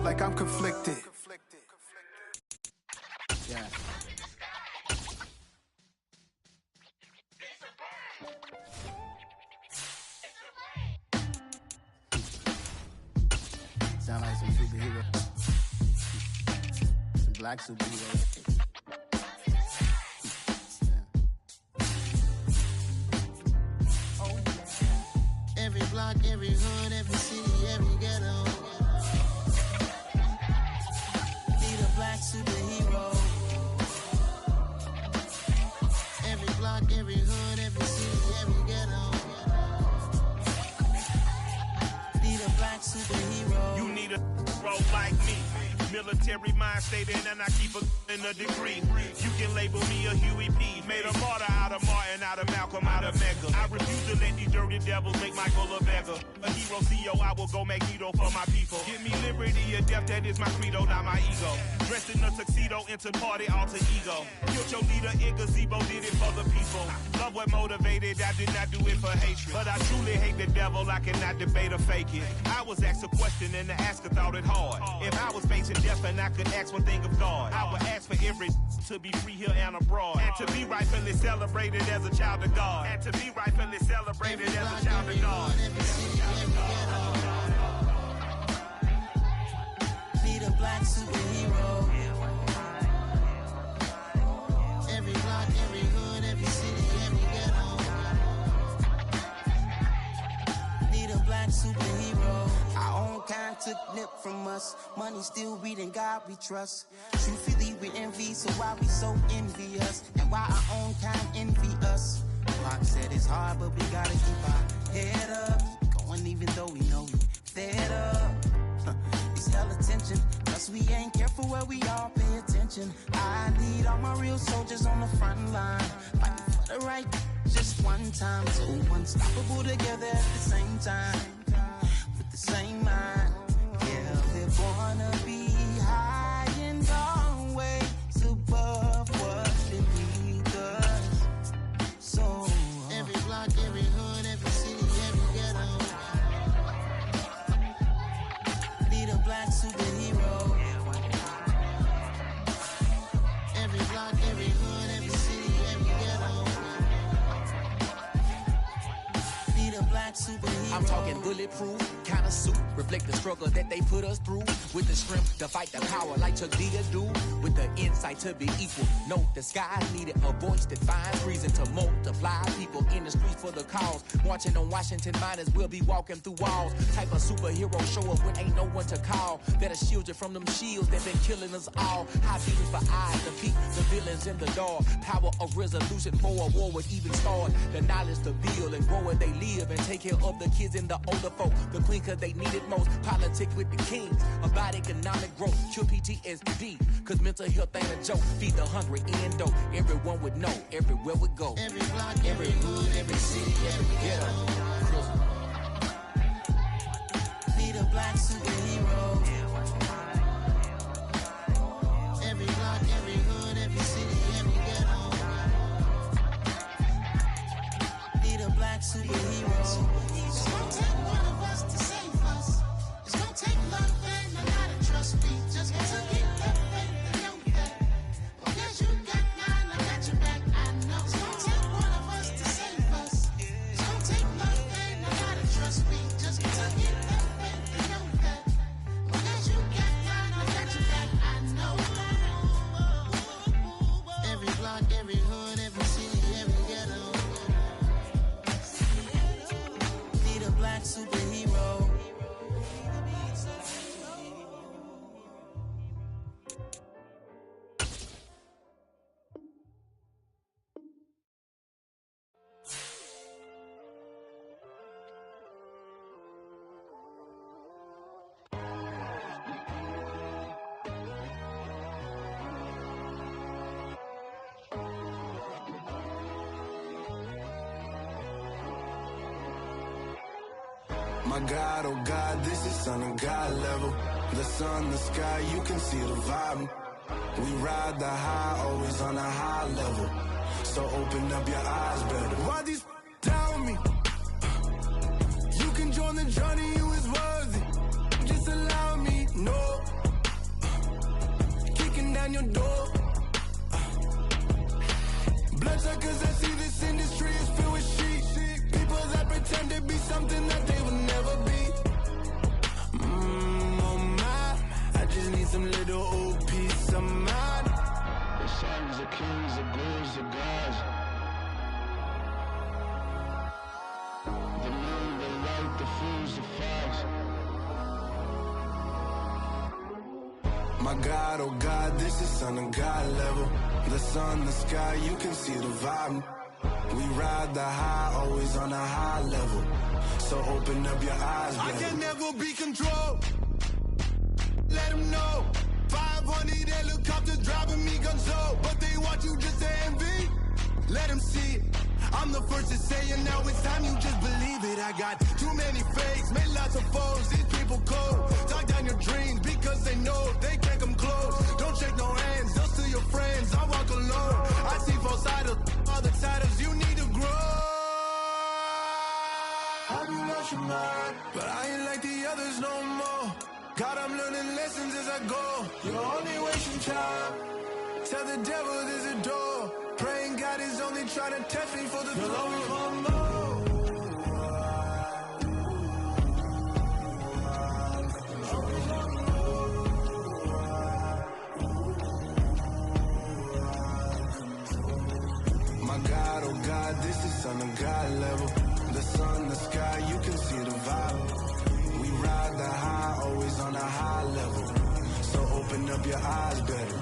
felt like I'm conflicted. Yeah. Sound like some superhero. Some black superheroes. Every block, every hood, every city, every ghetto. Need a black superhero. Every block, every hood, every city, every ghetto. Need a black superhero. You need a bro like me. Military mind stated, and I keep a in a degree. You can label me a Huey P. Made a martyr out of Martin, out of Malcolm, out of Mega. I refuse to let these dirty devils make Michael a beggar. A hero CEO, I will go Magneto for my people. Give me liberty or death, that is my credo, not my ego. Dressed in a tuxedo, into party, alter ego. Killed your leader in gazebo, did it for the people. Love what motivated, I did not do it for hatred. But I truly hate the devil, I cannot debate or fake it. I was asked a question and the asker thought it hard. If I was facing death and I could ask one thing of God, I would ask for every to be free here and abroad, and to be rightfully celebrated as a child of God, and to be rightfully celebrated as a child of God. Need a black superhero. Every block, every hood, every city, every ghetto. Need a black superhero. Our own kind took nip from us. Money still reading God we trust. Truthfully we envy, so why we so envious? And why our own kind envy us? Pac said it's hard, but we gotta keep our head up. Keep going even though we know we fed up. It's hella tension, plus we ain't careful where we all pay attention. I need all my real soldiers on the front line, fighting for the right just one time. So unstoppable together at the same time, with the same mind. Yeah, we're gonna be high and always above what beneath us. So every block, every hood, every city, every ghetto. Need a black superhero. Every block, every hood, every city, every ghetto. Need a black superhero. I'm talking bulletproof, kind of suit, reflect the struggle that they put us through. With the strength to fight the power like Chuck D do. With the insight to be equal. Note the skies needed a voice that finds reason to multiply. People in the streets for the cause. Marching on Washington miners will be walking through walls. Type of superhero show up when ain't no one to call. That'll shield you from them shields that been killing us all. High beautiful eyes, defeat the villains in the dark. Power of resolution for a war would even start. The knowledge to build and grow where they live and take care of the kids and the older folk. The queen cause they need it most. Politic with the kings. About economic growth. Cure PTSD. Cause mental health ain't a joke. Feed the hungry and dope. Everyone would know. Everywhere we go. Every block, every hood, every city, every ghetto. Need a black superhero. Every block, every hood, every city, every ghetto. Need a black superhero. It's gonna take one of us to save us. It's gonna take love and a lot of trust. We just got to get that faith and know that. Because you got mine, I got your back, I know. It's gonna take one of us to save us. It's gonna take love and a lot of trust. We just got to get that faith and know that. Because you got mine, I got your back, I know. Every block, every hood, every city, every ghetto. Need a black superhero. My God, oh God, this is Son of God level. The sun, the sky, you can see the vibe. We ride the high, always on a high level. So open up your eyes better. Why these tell me? You can join the journey, you is worthy. Just allow me, no. some little old piece of mind. The sons of kings, the bulls of gods. The moon, the light, the fools, the fires. My God, oh God, this is son of God level. The sun, the sky, you can see the vibe. We ride the high, always on a high level. So open up your eyes, baby. I can never be controlled. Let them know. 500 helicopters driving me gonzo. But they want you just to envy. Let them see it. I'm the first to say it, now it's time you just believe it. I got too many fakes, made lots of foes. These people cold. Talk down your dreams because they know they can't come close. Don't shake no hands, they'll steal your friends. I walk alone. I see false idols, other titles. You need to grow. Have you lost your mind? But I ain't like the others no more. God, I'm learning lessons as I go. You're only wasting time. Tell the devil there's a door. Praying God is only trying to test me for the throne. You'll always want more. My God, oh God, this is son of God level. The sun, the sky, you can see the vibe. We ride the high, always on a high level. So open up your eyes better.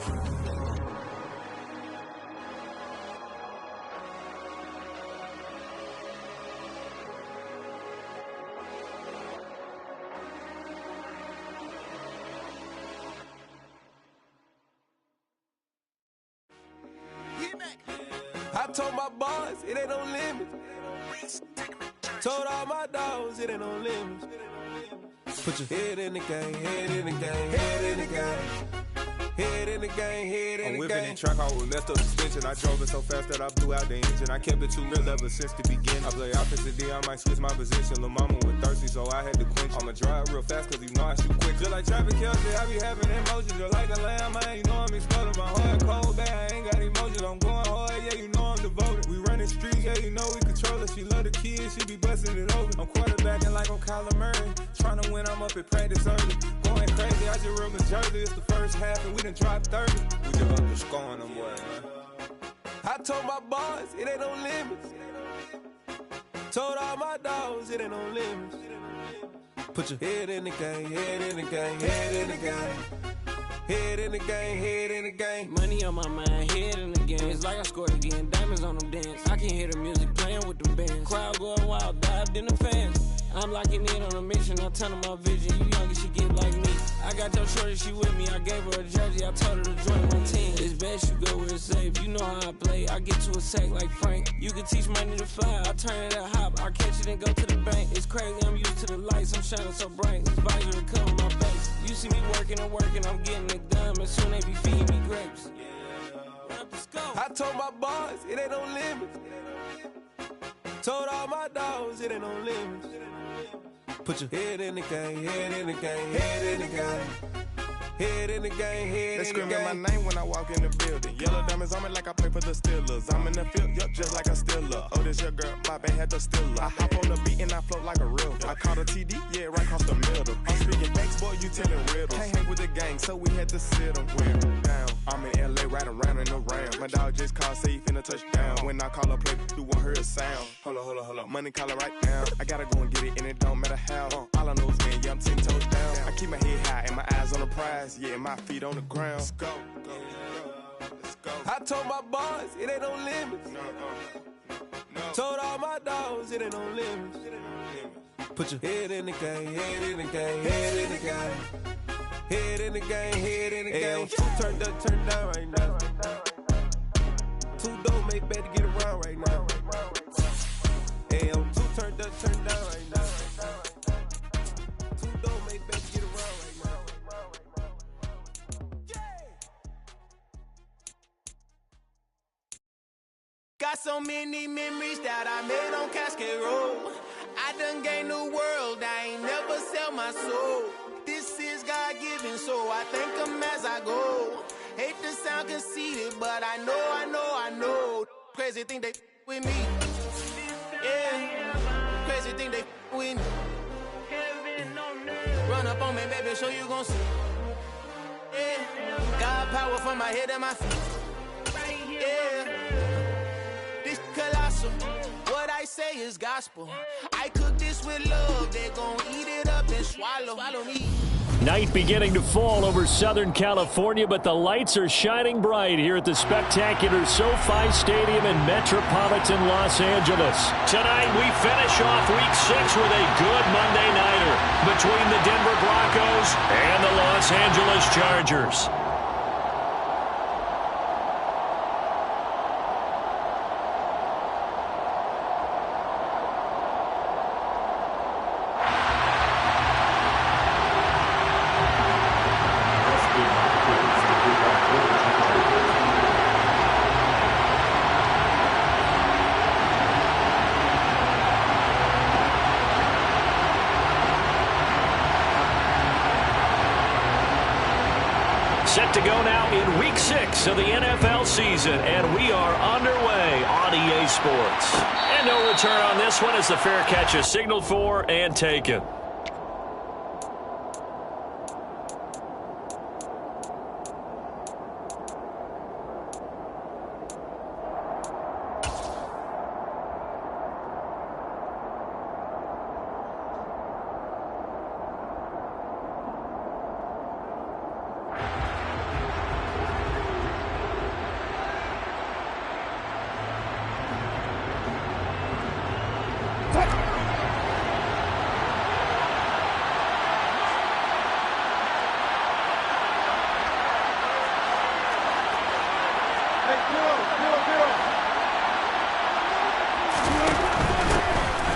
I told my boys, it ain't no limits. Told all my dogs, it ain't no limits. Put your head in the game, head in the game, head in the game. Head in the game, head in the game. I'm whipping and track out with messed up suspension. I drove it so fast that I blew out the engine. I kept it too real ever since the beginning. I play opposite D, I might switch my position. Lil' mama was thirsty, so I had to quench. I'ma drive real fast, cause you know I shoot quick. Just like traffic Kelsey, I be having emotions. Just like a lamb, man, you know I'm exploding. My heart cold, bad, I ain't got emotions. I'm going hard, yeah, you know I'm devoted. We running streets, yeah, you know we control it. She love the kids, she be busting it over. I'm quarterbacking like I'm Kyler Murray. Trying to win, I'm up at practice early. Going crazy, I just real Jersey. It's the first half and we done dropped 30. We just underscoring them, boy, man. I told my boys, it ain't no limits. Told all my dogs, it ain't no limits. Put your head in the game, head in the game, head in the game. Head in the game, head in the game. Money on my mind, head in the game. It's like I scored again, diamonds on them dance. I can hear the music playing with them bands. Crowd going wild, dived in the fans. I'm locking in on a mission, I tell them my vision. You young, she get like me. I got your shorty, she with me. I gave her a jersey, I told her to join my team. It's best you go where it's safe. You know how I play, I get to a sack like Frank. You can teach money to fly, I turn it at hop. I catch it and go to the bank. It's crazy, I'm used to the lights, I'm shining so bright. This visor to cover my face. You see me working and working, I'm getting it done. And soon they be feeding me grapes. I told my boys, it ain't no limits. Told all my dogs, it ain't no limits. Put your head in the game, head in the game, head in the game. Head in the game, head in the game. They screaming my name when I walk in the building. Yellow diamonds on me like I play for the Steelers. I'm in the field, yup, just like a Steeler. Oh, this your girl, my band had the Steeler. I hop on the beat and I float like a real. I caught a TD, yeah, right across the middle. I'm speaking banks, boy, you telling riddles. Can't hang with the gang, so we had to sit them down. I'm in LA, riding around and around. My dog just called, say he finna touch down. When I call a play, you won't hear a sound. Hold up, money calling right now. I gotta go and get it, and it don't matter how. All I know is, man, yeah, I'm 10 toes down. I keep my head high and my eyes on the prize. Yeah, my feet on the ground. Let's go. Let's go. I told my boys, it ain't no limits. No. Told all my dogs, it ain't no limits. Put your head in the game, head in the game, head in the game. Head in the game, head in the game. Turned up, turned down right now. Two dope, make better get around right now. Two turned up, turned down right now. Two dope, make better get around right now. Got so many memories that I made on Cascade Road. I done gained the world, I ain't never sell my soul. This is God-given, so I thank him as I go. Hate to sound conceited, but I know. Crazy thing they with me. Yeah, crazy thing they with me. Run up on me, baby, so you gon' see. Yeah. God power from my head and my feet. Yeah. This colossal. What I say is gospel. I cook this with love. They gon' eat it up and swallow me. Night beginning to fall over Southern California, but the lights are shining bright here at the spectacular SoFi Stadium in metropolitan Los Angeles. Tonight, we finish off Week 6 with a good Monday nighter between the Denver Broncos and the Los Angeles Chargers. Set to go now in Week 6 of the NFL season, and we are underway on EA Sports. And no return on this one as the fair catch is signaled for and taken.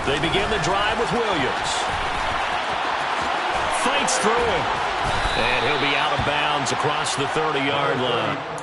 They begin the drive with Williams. Fights through him. And he'll be out of bounds across the 30-yard line.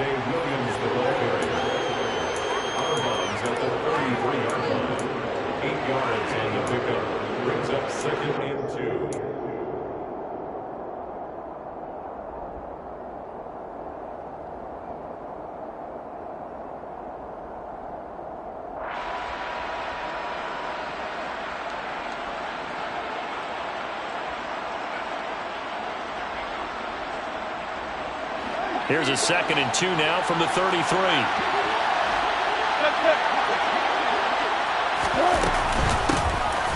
Williams, the ball carrier. Out of bounds at the 33-yard line. 8 yards on the pickup. Brings up 2nd and 2. Here's a 2nd and 2 now from the 33.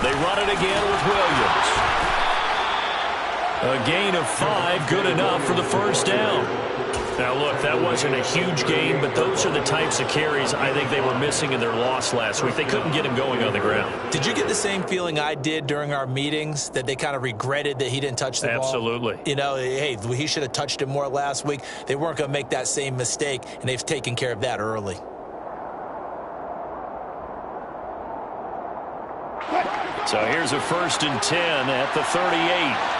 They run it again with Williams. A gain of 5, good enough for the first down. Now, look, that wasn't a huge gain, but those are the types of carries I think they were missing in their loss last week. They couldn't get him going on the ground. Did you get the same feeling I did during our meetings, that they kind of regretted that he didn't touch the ball? Absolutely. You know, hey, he should have touched it more last week. They weren't going to make that same mistake, and they've taken care of that early. So here's a 1st and 10 at the 38.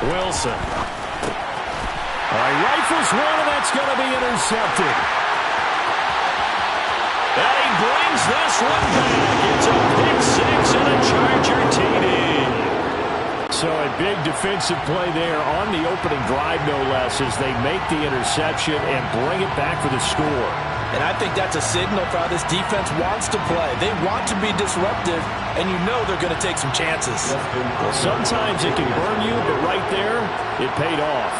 Wilson. All right, rifles one, and that's going to be intercepted. And he brings this one back. It's a pick 6 and a Charger TD. So a big defensive play there on the opening drive, no less, as they make the interception and bring it back for the score. And I think that's a signal for how this defense wants to play. They want to be disruptive, and you know they're going to take some chances. Well, sometimes it can burn you, but right there, it paid off.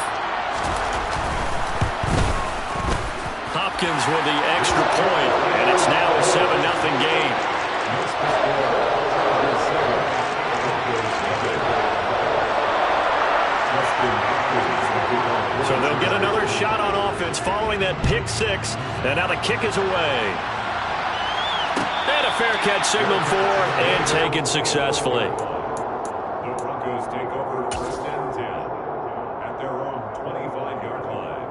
Hopkins with the extra point, and it's now a 7-0 game. So they'll get another shot on offense following that pick 6, and now the kick is away. And a fair catch signaled for and taken successfully. The Broncos take over 1st and 10 at their own 25-yard line.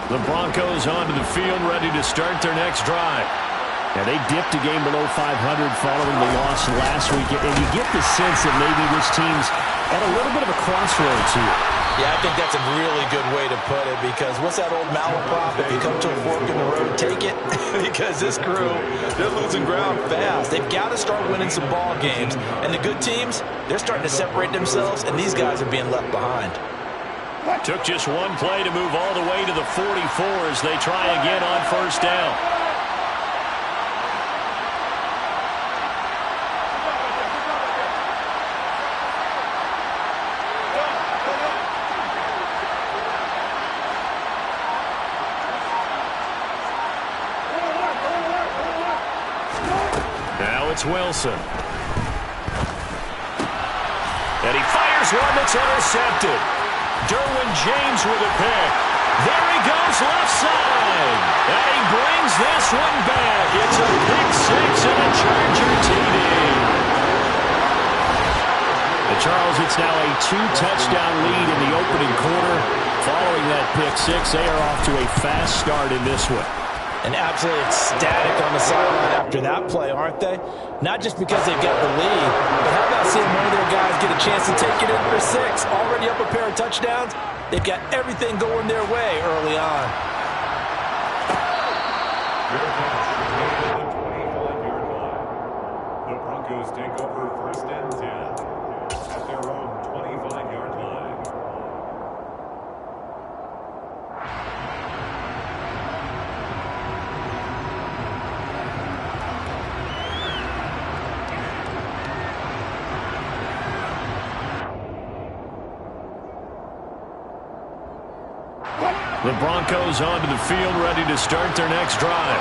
The Broncos onto the field, ready to start their next drive. Yeah, they dipped a game below 500 following the loss last week, and you get the sense that maybe this team's at a little bit of a crossroads here. Yeah, I think that's a really good way to put it, because what's that old malaprop? If you come to a fork in the road, take it. Because this crew, they're losing ground fast. They've got to start winning some ball games. And the good teams, they're starting to separate themselves, and these guys are being left behind. Took just one play to move all the way to the 44 as they try again on 1st down. It's Wilson. And he fires one that's intercepted. Derwin James with a pick. There he goes left side. And he brings this one back. It's a pick 6 and a Charger TD. And Charles, it's now a 2-touchdown lead in the opening quarter. Following that pick 6, they are off to a fast start in this one. And absolutely ecstatic on the sideline after that play, aren't they? Not just because they've got the lead, but how about seeing one of their guys get a chance to take it in for 6? Already up a pair of touchdowns. They've got everything going their way early on. The Broncos take over 1st and 10 at their own 25-yard line. The Broncos onto the field, ready to start their next drive.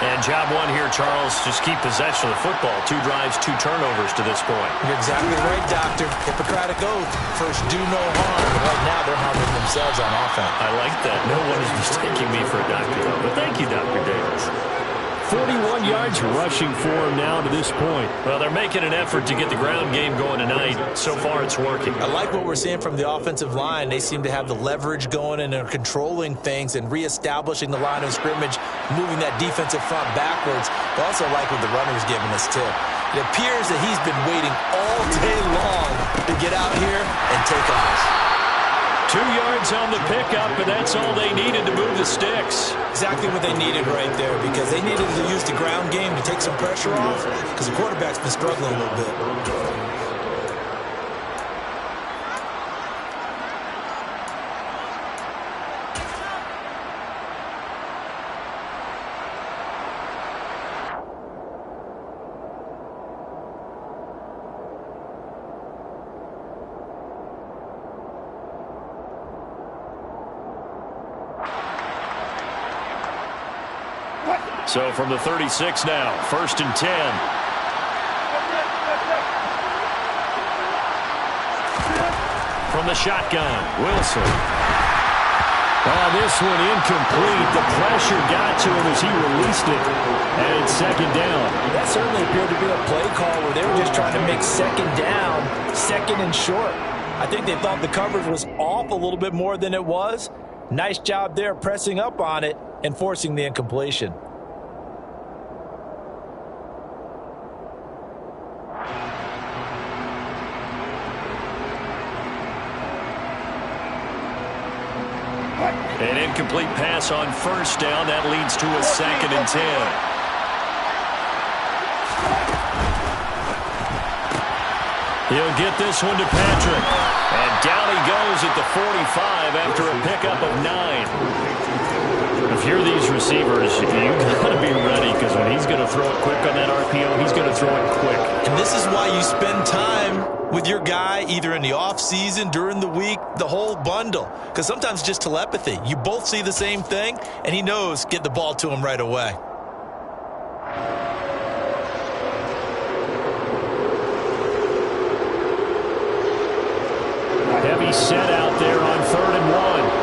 And job one here, Charles, just keep possession of the football. 2 drives, 2 turnovers to this point. You're exactly right, Doctor. Hippocratic oath. First, do no harm. But right now, they're harming themselves on offense. I like that. No one is mistaking me for a doctor, though. But thank you, Dr. Davis. 41 yards rushing for him now to this point. Well, they're making an effort to get the ground game going tonight. So far, it's working. I like what we're seeing from the offensive line. They seem to have the leverage going and are controlling things and reestablishing the line of scrimmage, moving that defensive front backwards. I also like what the runner's giving us, too. It appears that he's been waiting all day long to get out here and take off. 2 yards on the pickup, and that's all they needed to move the sticks. Exactly what they needed right there, because they needed to use the ground game to take some pressure off, because the quarterback's been struggling a little bit. So from the 36 now, 1st and 10. From the shotgun, Wilson. Oh, this one incomplete. The pressure got to him as he released it. And it's 2nd down. That certainly appeared to be a play call where they were just trying to make 2nd down, 2nd and short. I think they thought the coverage was off a little bit more than it was. Nice job there pressing up on it and forcing the incompletion. An incomplete pass on 1st down. That leads to a 2nd and 10. He'll get this one to Patrick. And down he goes at the 45 after a pickup of 9. If you're these receivers, you got to be ready, because when he's going to throw it quick on that RPO, he's going to throw it quick. And this is why you spend time with your guy either in the offseason, during the week, the whole bundle. Because sometimes just telepathy. You both see the same thing, and he knows get the ball to him right away. Heavy set out there on 3rd and 1.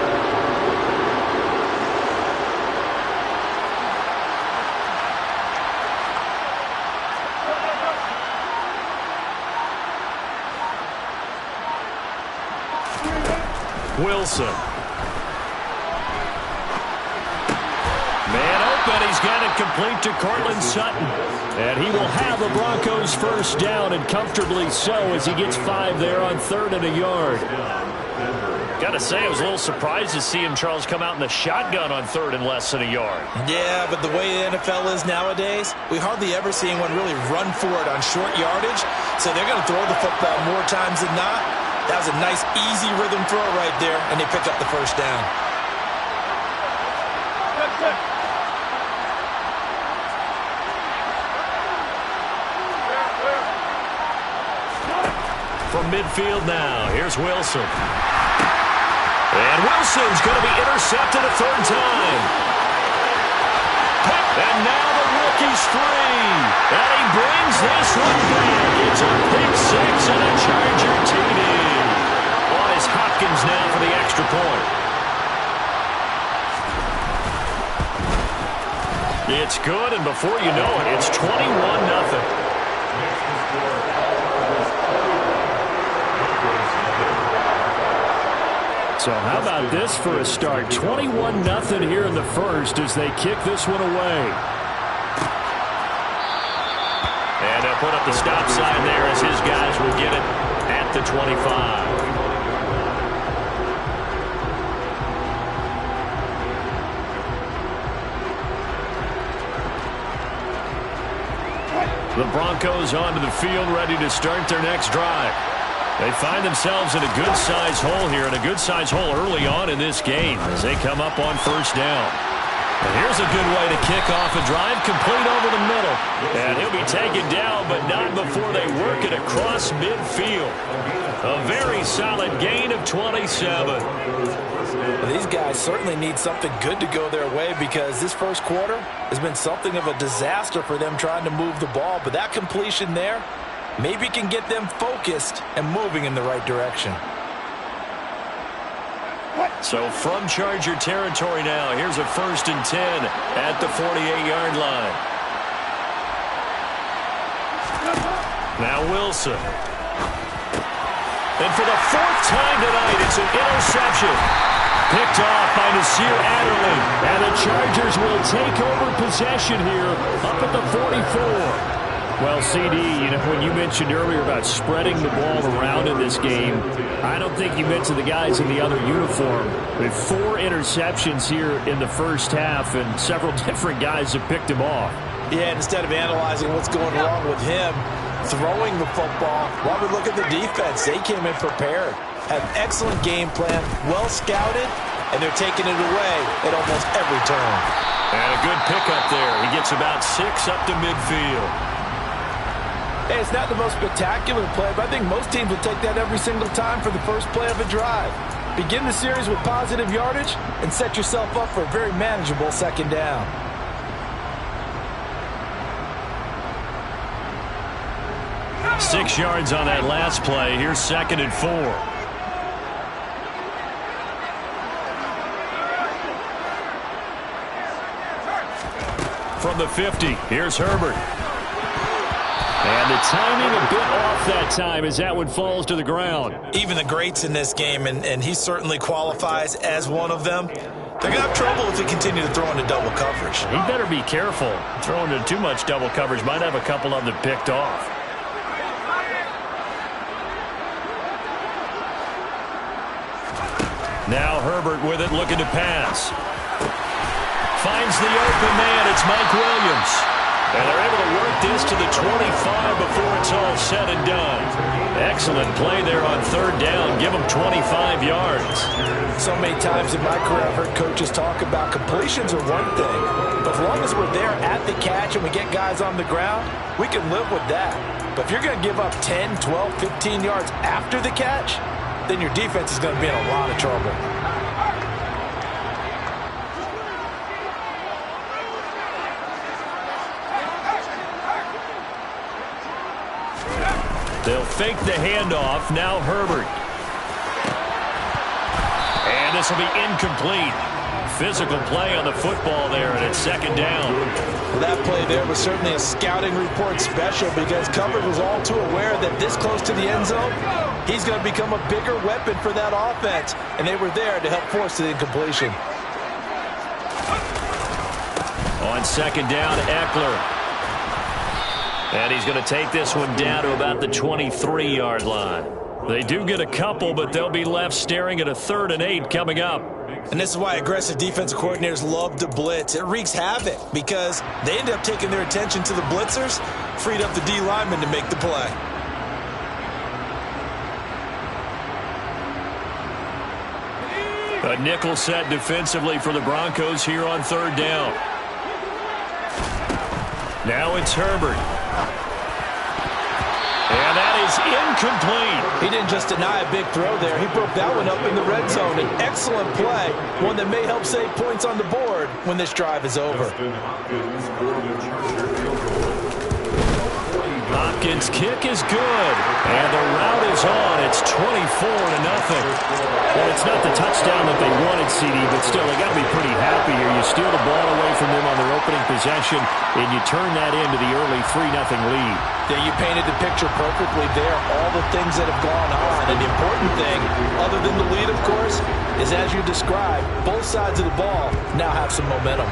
Wilson. Man open. He's got it complete to Cortland Sutton. And he will have the Broncos 1st down, and comfortably so, as he gets 5 there on 3rd and a yard. Got to say, I was a little surprised to see him, Charles, come out in the shotgun on 3rd and less than a yard. Yeah, but the way the NFL is nowadays, we hardly ever see anyone really run for it on short yardage. So they're going to throw the football more times than not. That was a nice, easy rhythm throw right there, and they pick up the 1st down. From midfield now, here's Wilson. And Wilson's going to be intercepted a 3rd time. And now the rookie's free. And he brings this one back. It's a pick 6 and a Charger TD. On is Hopkins now for the extra point. It's good, and before you know it, it's 21-0. So how about this for a start? 21-0 here in the 1st as they kick this one away. And they'll put up the stop sign there as his guys will get it at the 25. The Broncos onto the field, ready to start their next drive. They find themselves in a good-sized hole here, and a good-sized hole early on in this game as they come up on 1st down. And here's a good way to kick off a drive, complete over the middle. And he'll be taken down, but not before they work it across midfield. A very solid gain of 27. Well, these guys certainly need something good to go their way, because this 1st quarter has been something of a disaster for them trying to move the ball. But that completion there maybe can get them focused and moving in the right direction. So from Charger territory now, here's a 1st and 10 at the 48-yard line. Now Wilson. And for the fourth time tonight, it's an interception. Picked off by Nasir Adderley. And the Chargers will take over possession here up at the 44. Well, CD, when you mentioned earlier about spreading the ball around in this game, I don't think you mentioned the guys in the other uniform. With 4 interceptions here in the first half, and several different guys have picked him off. Yeah, instead of analyzing what's going wrong with him, throwing the football, while we look at the defense, they came in prepared. Have an excellent game plan, well scouted, and they're taking it away at almost every turn. And a good pickup there. He gets about 6 up to midfield. Hey, it's not the most spectacular play, but I think most teams will take that every single time for the first play of a drive. Begin the series with positive yardage and set yourself up for a very manageable second down. Six yards on that last play. Here's 2nd and 4. From the 50, here's Herbert. And the timing a bit off that time as that one falls to the ground. Even the greats in this game, and he certainly qualifies as one of them, they're going to have trouble if they continue to throw into double coverage. He better be careful. Throwing into too much double coverage might have a couple of them picked off. Now Herbert with it, looking to pass. Finds the open man. It's Mike Williams. And they're able to work this to the 25 before it's all said and done. Excellent play there on 3rd down. Give them 25 yards. So many times in my career I've heard coaches talk about completions are one thing. But as long as we're there at the catch and we get guys on the ground, we can live with that. But if you're going to give up 10, 12, 15 yards after the catch, then your defense is going to be in a lot of trouble. They'll fake the handoff. Now Herbert. And this will be incomplete. Physical play on the football there, and it's 2nd down. Well, that play there was certainly a scouting report special because coverage was all too aware that this close to the end zone, he's going to become a bigger weapon for that offense, and they were there to help force the incompletion. On 2nd down, Eckler. And he's going to take this one down to about the 23-yard line. They do get a couple, but they'll be left staring at a 3rd and 8 coming up. And this is why aggressive defensive coordinators love to blitz. It wreaks havoc because they end up taking their attention to the blitzers, freed up the D lineman to make the play. A nickel set defensively for the Broncos here on 3rd down. Now it's Herbert. And that is incomplete. He didn't just deny a big throw there. He broke that one up in the red zone. An excellent play, one that may help save points on the board when this drive is over. Hopkins' kick is good. And the route is on. It's 24-0. Well, it's not the touchdown that they wanted, CD, but still, they got to be pretty happy here. You steal the ball away from them on their opening possession, and you turn that into the early 3-0 lead. Yeah, you painted the picture perfectly there, all the things that have gone on. And the important thing, other than the lead, of course, is as you described, both sides of the ball now have some momentum.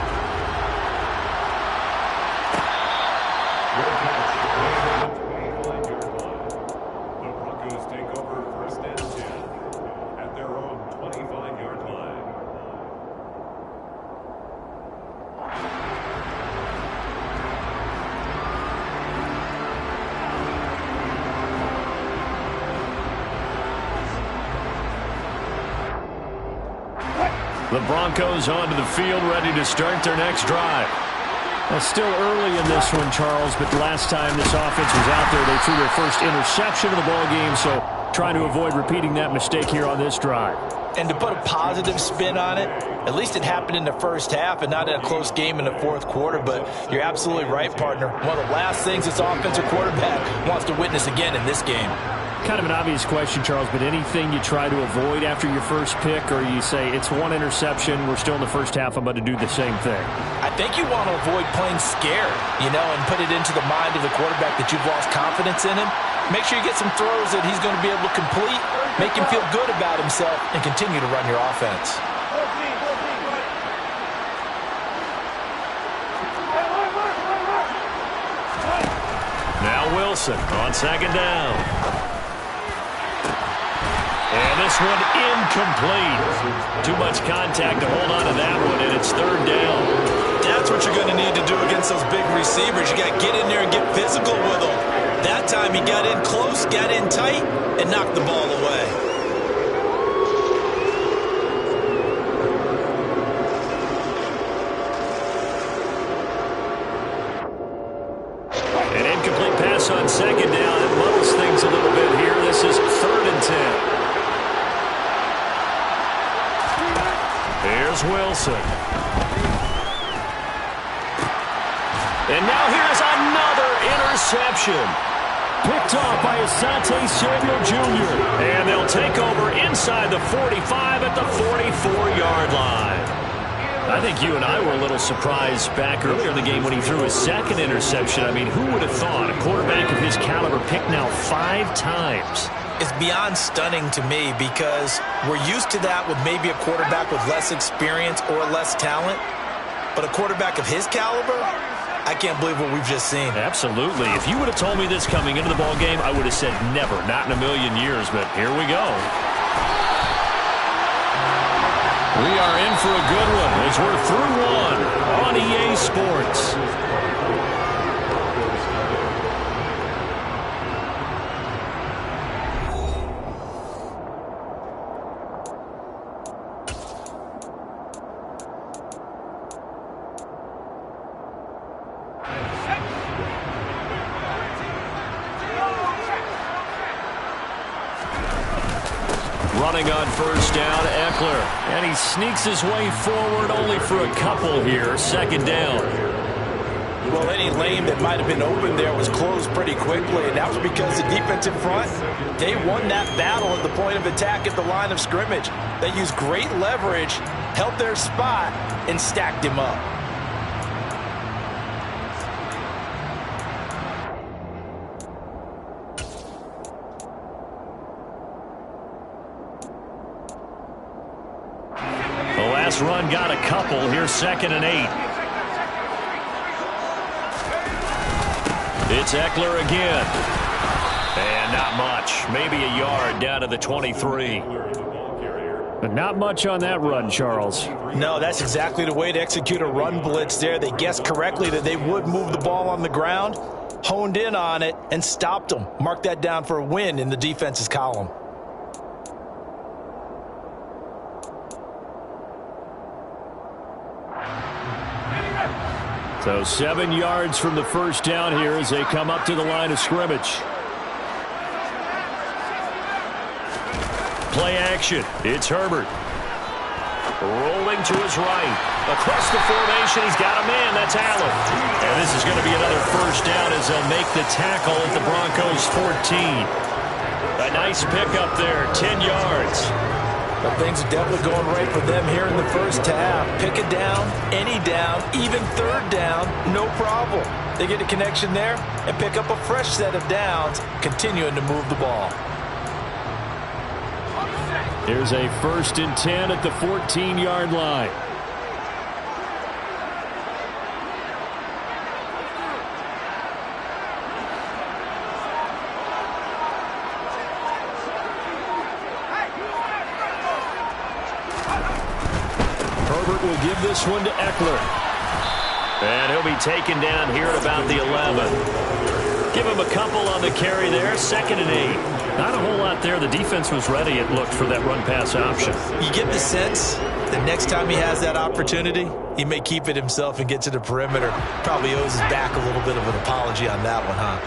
The Broncos onto the field, ready to start their next drive. Well, still early in this one, Charles, but the last time this offense was out there, they threw their first interception of the ball game, so trying to avoid repeating that mistake here on this drive. And to put a positive spin on it, at least it happened in the first half and not in a close game in the 4th quarter, but you're absolutely right, partner. One of the last things this offensive quarterback wants to witness again in this game. Kind of an obvious question, Charles, but anything you try to avoid after your first pick, or you say it's one interception, we're still in the first half, I'm about to do the same thing? I think you want to avoid playing scared, and put it into the mind of the quarterback that you've lost confidence in him. Make sure you get some throws that he's going to be able to complete, make him feel good about himself, and continue to run your offense. Now Wilson on second down. And this one incomplete. Too much contact to hold on to that one, and it's third down. That's what you're going to need to do against those big receivers. You got to get in there and get physical with them. That time he got in close, got in tight, and knocked the ball away. An incomplete pass on second down. It muddles things a little bit here. This is 3rd and 10. Here's Wilson. And now here's another interception. Picked off by Asante Samuel Jr. And they'll take over inside the 45 at the 44-yard line. I think you and I were a little surprised back earlier in the game when he threw his second interception. I mean, who would have thought a quarterback of his caliber picked now 5 times? It's beyond stunning to me because we're used to that with maybe a quarterback with less experience or less talent. But a quarterback of his caliber, I can't believe what we've just seen. Absolutely. If you would have told me this coming into the ball game, I would have said never, not in a million years. But here we go. We are in for a good one as we're through one on EA Sports. Running on first down, Eckler. And he sneaks his way forward only for a couple here. Second down. Well, any lane that might have been open there was closed pretty quickly, and that was because the defensive front, they won that battle at the point of attack at the line of scrimmage. They used great leverage, held their spot, and stacked him up. Last run got a couple. Here's 2nd and 8. It's Eckler again. And not much. Maybe a yard down to the 23. But not much on that run, Charles. No, that's exactly the way to execute a run blitz there. They guessed correctly that they would move the ball on the ground, honed in on it, and stopped them. Mark that down for a win in the defense's column. So 7 yards from the first down here as they come up to the line of scrimmage. Play action. It's Herbert. Rolling to his right. Across the formation, he's got a man. That's Allen. And this is going to be another first down as they'll make the tackle at the Broncos 14. A nice pickup there, 10 yards. But things are definitely going right for them here in the first half. Pick a down, any down, even third down, no problem. They get a connection there and pick up a fresh set of downs, continuing to move the ball. Here's a 1st and 10 at the 14-yard line. Will give this one to Eckler. And he'll be taken down here at about the 11. Give him a couple on the carry there. 2nd and 8. Not a whole lot there. The defense was ready, it looked, for that run-pass option. You get the sense that next time he has that opportunity, he may keep it himself and get to the perimeter. Probably owes his back a little bit of an apology on that one, huh?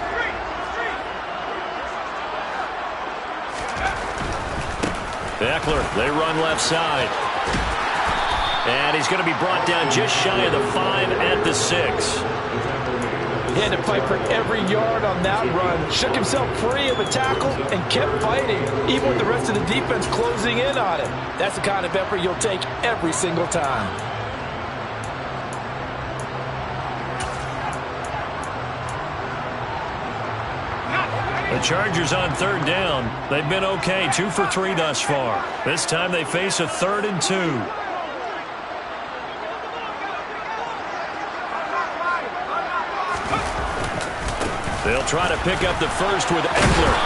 Eckler, they run left side. And he's going to be brought down just shy of the 5 at the 6. He had to fight for every yard on that run. Shook himself free of a tackle and kept fighting, even with the rest of the defense closing in on him. That's the kind of effort you'll take every single time. The Chargers on third down. They've been okay, 2 for 3 thus far. This time they face a 3rd and 2. They'll try to pick up the first with Eckler.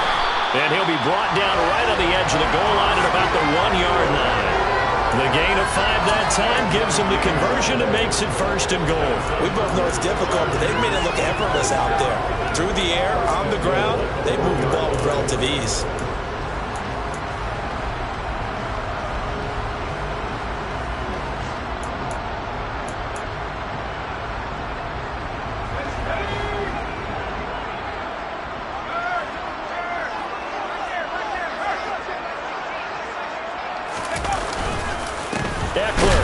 And he'll be brought down right on the edge of the goal line at about the 1-yard line. The gain of 5 that time gives them the conversion and makes it 1st and goal. We both know it's difficult, but they've made it look effortless out there. Through the air, on the ground, they've moved the ball with relative ease. Eckler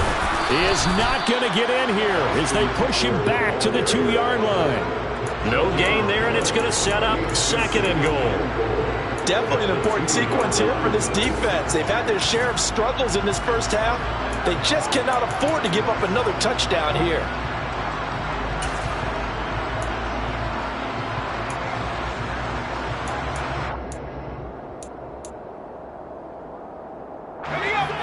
is not going to get in here as they push him back to the 2-yard line. No gain there, and it's going to set up 2nd and goal. Definitely an important sequence here for this defense. They've had their share of struggles in this first half. They just cannot afford to give up another touchdown here.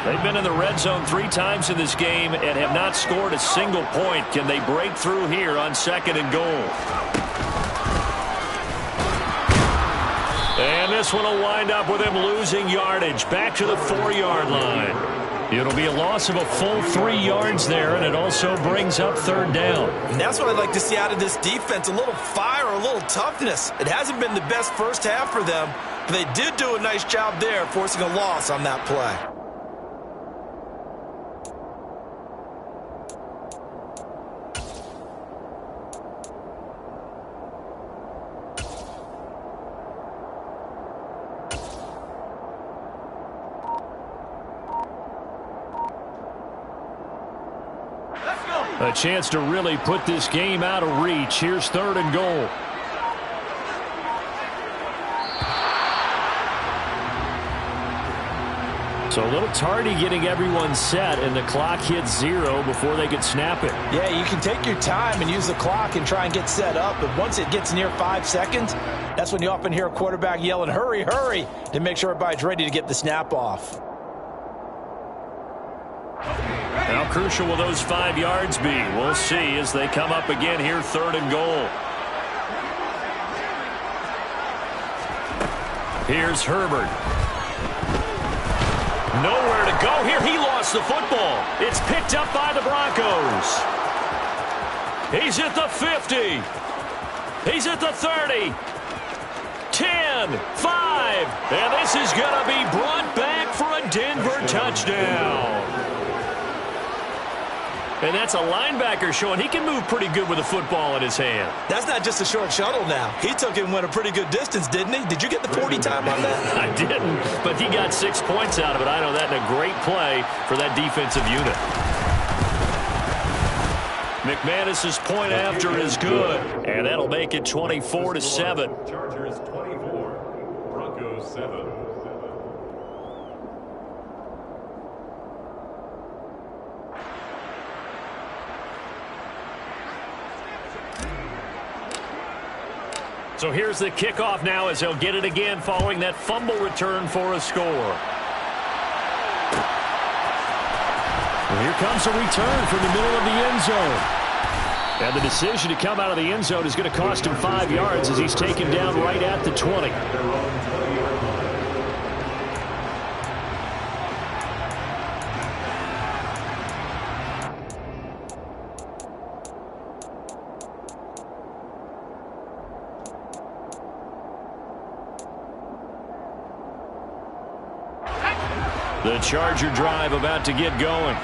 They've been in the red zone 3 times in this game and have not scored a single point. Can they break through here on 2nd and goal? And this one will wind up with him losing yardage back to the 4-yard line. It'll be a loss of a full 3 yards there, and it also brings up 3rd down. And that's what I'd like to see out of this defense, a little fire, a little toughness. It hasn't been the best first half for them, but they did do a nice job there, forcing a loss on that play. A chance to really put this game out of reach. Here's 3rd and goal. So a little tardy getting everyone set, and the clock hits 0 before they could snap it. Yeah, you can take your time and use the clock and try and get set up, but once it gets near 5 seconds, that's when you often hear a quarterback yelling, "Hurry, hurry," to make sure everybody's ready to get the snap off. How crucial will those 5 yards be? We'll see as they come up again here, 3rd and goal. Here's Herbert. Nowhere to go here. He lost the football. It's picked up by the Broncos. He's at the 50. He's at the 30. 10, 5. And this is going to be brought back for a Denver touchdown. And that's a linebacker showing he can move pretty good with a football in his hand. That's not just a short shuttle now. He took it and went a pretty good distance, didn't he? Did you get the 40 time on that? I didn't, but he got 6 points out of it. I know that in a great play for that defensive unit. McManus's point after is good, and that'll make it 24-7. Chargers 24, Broncos 7. So here's the kickoff now as they'll get it again following that fumble return for a score. Well, here comes a return from the middle of the end zone. And the decision to come out of the end zone is going to cost him 5 yards as he's taken down right at the 20. The Charger drive about to get going.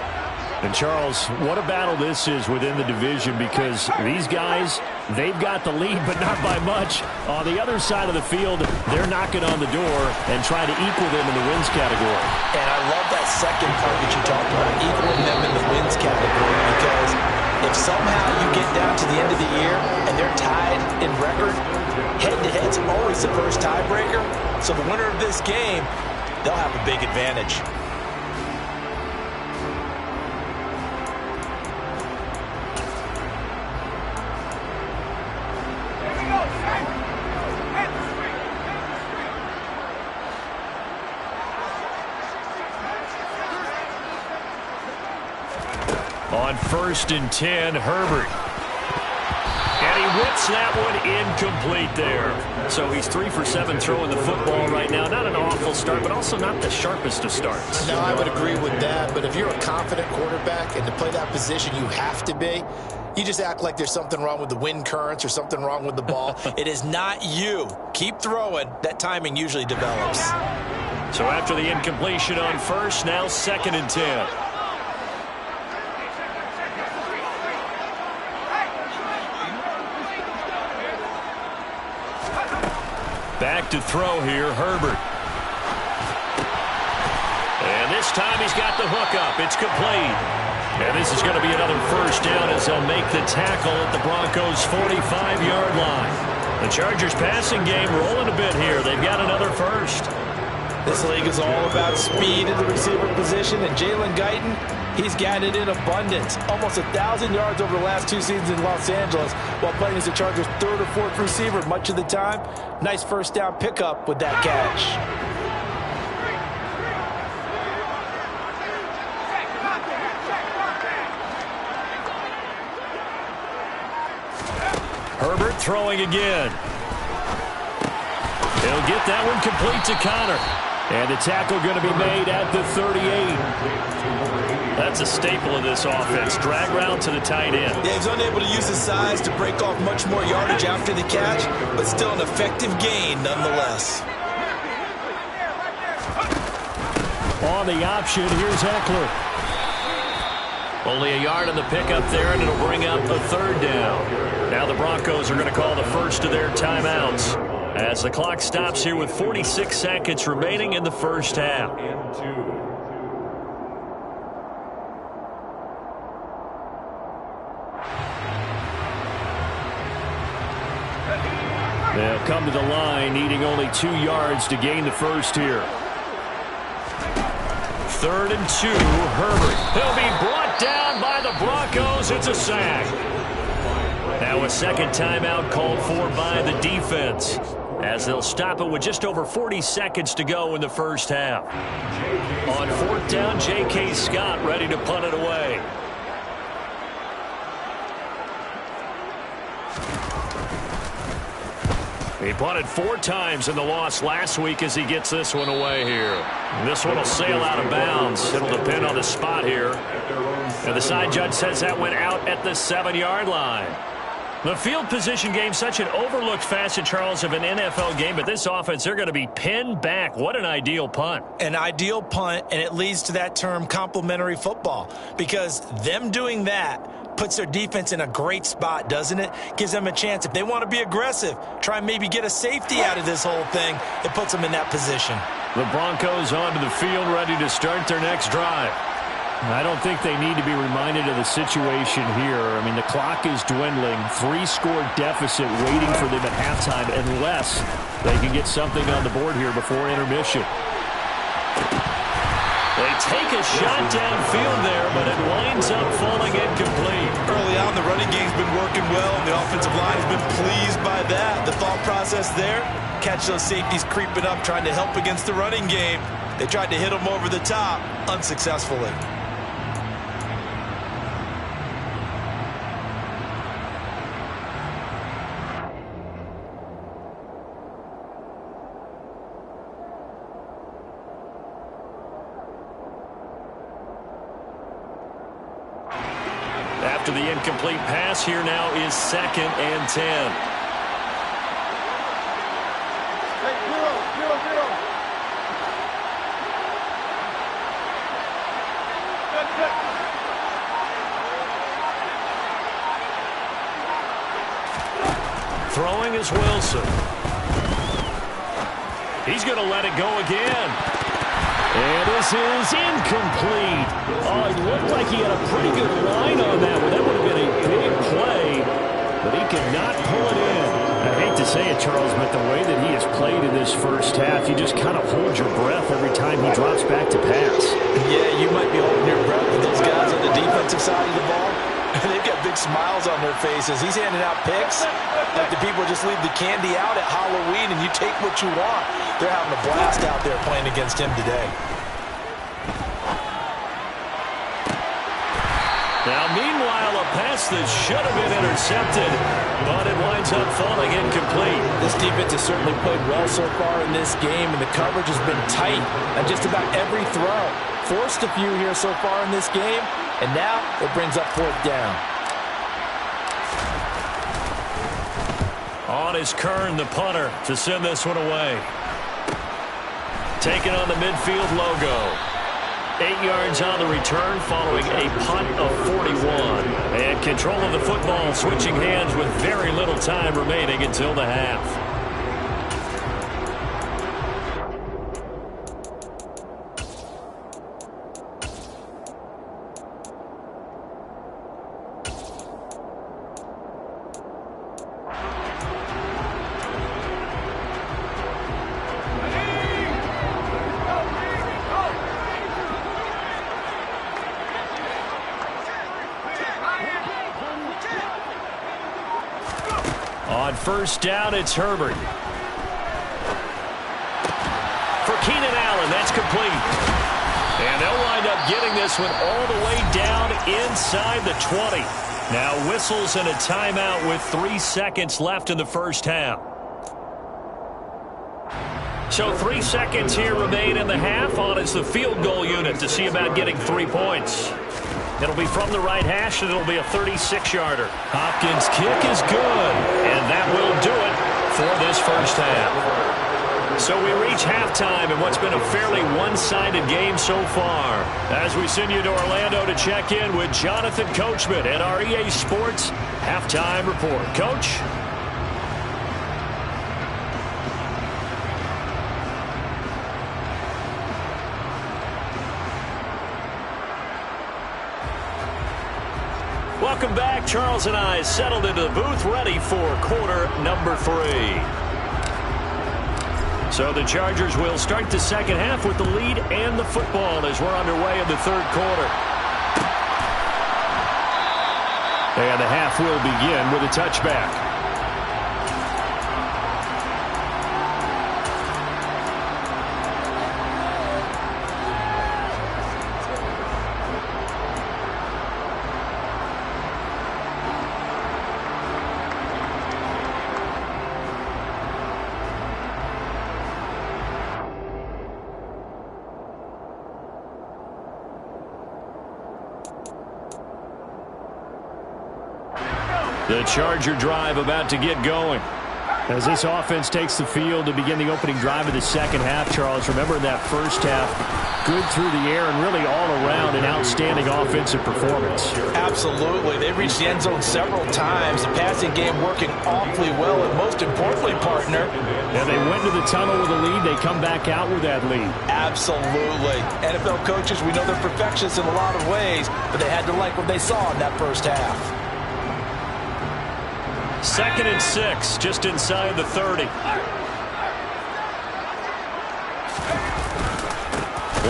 And Charles, what a battle this is within the division, because these guys, they've got the lead, but not by much. On the other side of the field, they're knocking on the door and trying to equal them in the wins category. And I love that second part that you talked about, equaling them in the wins category, because if somehow you get down to the end of the year and they're tied it's always the first tiebreaker. So the winner of this game, they'll have a big advantage. On 1st and 10, Herbert. And he whips that one incomplete there. So he's 3 for 7 throwing the football right now. Not an awful start, but also not the sharpest of starts. No, I would agree with that. But if you're a confident quarterback and to play that position you have to be, you just act like there's something wrong with the wind currents or something wrong with the ball. It is not you. Keep throwing. That timing usually develops. So after the incompletion on 1st, now 2nd and 10. Back to throw here, Herbert. And this time he's got the hook up. It's complete. And this is going to be another 1st down as they'll make the tackle at the Broncos' 45-yard line. The Chargers passing game rolling a bit here. They've got another 1st. This league is all about speed in the receiver position, and Jalen Guyton, he's got it in abundance. Almost 1,000 yards over the last 2 seasons in Los Angeles while playing as the Chargers' 3rd or 4th receiver much of the time. Nice 1st down pickup with that catch. Herbert throwing again. He'll get that one complete to Connor. And the tackle going to be made at the 38. That's a staple of this offense. Drag route to the tight end. Yeah, he's unable to use his size to break off much more yardage after the catch, but still an effective gain nonetheless. On the option, here's Eckler. Only a yard on the pickup there, and it'll bring up a 3rd down. Now the Broncos are going to call the first of their timeouts as the clock stops here with 46 seconds remaining in the 1st half. They'll come to the line, needing only 2 yards to gain the 1st here. 3rd and 2, Herbert. He'll be brought down by the Broncos. It's a sack. Now a 2nd timeout called for by the defense, as they'll stop it with just over 40 seconds to go in the 1st half. On 4th down, J.K. Scott ready to punt it away. He punted 4 times in the loss last week as he gets this one away here. This one will sail out of bounds. It'll depend on the spot here. And the side judge says that went out at the 7-yard line. The field position game, such an overlooked facet, Charles, of an NFL game, but this offense, they're going to be pinned back. What an ideal punt. An ideal punt, and it leads to that term complementary football, because them doing that puts their defense in a great spot, doesn't it? Gives them a chance. If they want to be aggressive, try and maybe get a safety out of this whole thing, it puts them in that position. The Broncos onto the field, ready to start their next drive. I don't think they need to be reminded of the situation here. I mean, the clock is dwindling. 3-score deficit waiting for them at halftime unless they can get something on the board here before intermission. They take a shot downfield there, but it winds up falling incomplete. Early on, the running game's been working well, and the offensive line has been pleased by that. The thought process there, catch those safeties creeping up, trying to help against the running game. They tried to hit them over the top, unsuccessfully. After the incomplete pass, here now is 2nd and 10. Throwing is Wilson. He's going to let it go again. And this is incomplete. Oh, it looked like he had a pretty good line on that one. That would have been a big play, but he could not pull it in. I hate to say it, Charles, but the way that he has played in this first half, you just kind of hold your breath every time he drops back to pass. Yeah, you might be holding your breath with those guys on the defensive side of the ball. They've got big smiles on their faces. He's handing out picks like the people just leave the candy out at Halloween and you take what you want. They're having a blast out there playing against him today. Now, meanwhile, a pass that should have been intercepted, but it winds up falling incomplete. This defense has certainly played well so far in this game, and the coverage has been tight on just about every throw. Forced a few here so far in this game, and now it brings up fourth down. On is Kern, the punter, to send this one away. Taking on the midfield logo. 8 yards on the return following a punt of 41. And control of the football switching hands with very little time remaining until the half. On first down, it's Herbert. For Keenan Allen, that's complete. And they'll wind up getting this one all the way down inside the 20. Now whistles and a timeout with 3 seconds left in the first half. So 3 seconds here remain in the half. On is the field goal unit to see about getting 3 points. It'll be from the right hash, and it'll be a 36-yarder. Hopkins' kick is good, and that will do it for this first half. So we reach halftime in what's been a fairly one-sided game so far. As we send you to Orlando to check in with Jonathan Coachman at our EA Sports Halftime Report. Coach? Welcome back. Charles and I settled into the booth ready for quarter number 3. So the Chargers will start the second half with the lead and the football as we're underway in the third quarter. And the half will begin with a touchback. The Charger drive about to get going. As this offense takes the field to begin the opening drive of the second half, Charles, remember in that first half, good through the air and really all around an outstanding offensive performance. Absolutely. They reached the end zone several times. The passing game working awfully well, and most importantly, partner. And they went to the tunnel with a lead. They come back out with that lead. Absolutely. NFL coaches, we know they're perfectionists in a lot of ways, but they had to like what they saw in that first half. 2nd and 6, just inside the 30.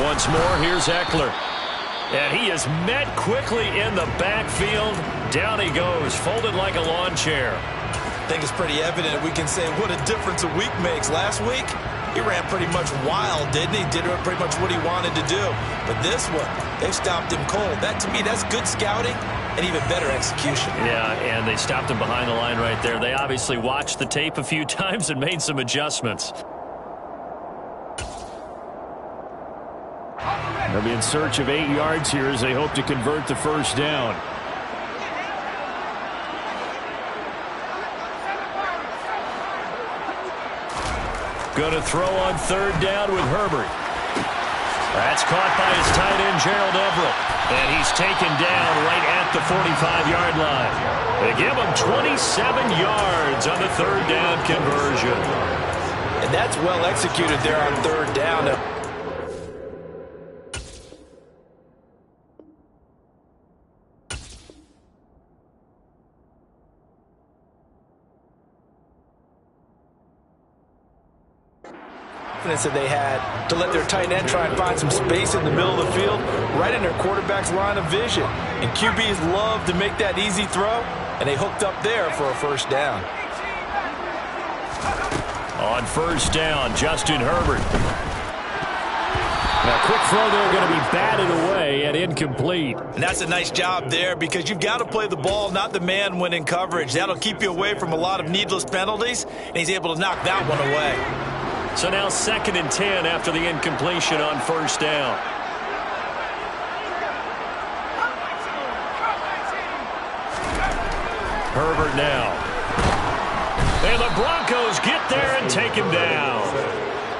Once more, here's Eckler. And he is met quickly in the backfield. Down he goes, folded like a lawn chair. I think it's pretty evident we can say what a difference a week makes. Last week, he ran pretty much wild, didn't he? Did pretty much what he wanted to do. But this one, they stopped him cold. That, to me, that's good scouting and even better execution. Yeah, and they stopped him behind the line right there. They obviously watched the tape a few times and made some adjustments. They'll be in search of 8 yards here as they hope to convert the first down. Going to throw on 3rd down with Herbert. That's caught by his tight end, Gerald Everett. And he's taken down right at the 45-yard line. They give him 27 yards on the 3rd down conversion. And that's well executed there on 3rd down. confidence that they had to let their tight end try and find some space in the middle of the field, right in their quarterback's line of vision. And QBs love to make that easy throw, and they hooked up there for a first down. On first down, Justin Herbert. A quick throw there going to be batted away and incomplete. And that's a nice job there because you've got to play the ball, not the man when in coverage. That'll keep you away from a lot of needless penalties, and he's able to knock that one away. So now 2nd and 10 after the incompletion on first down. Herbert now. And the Broncos get there and take him down.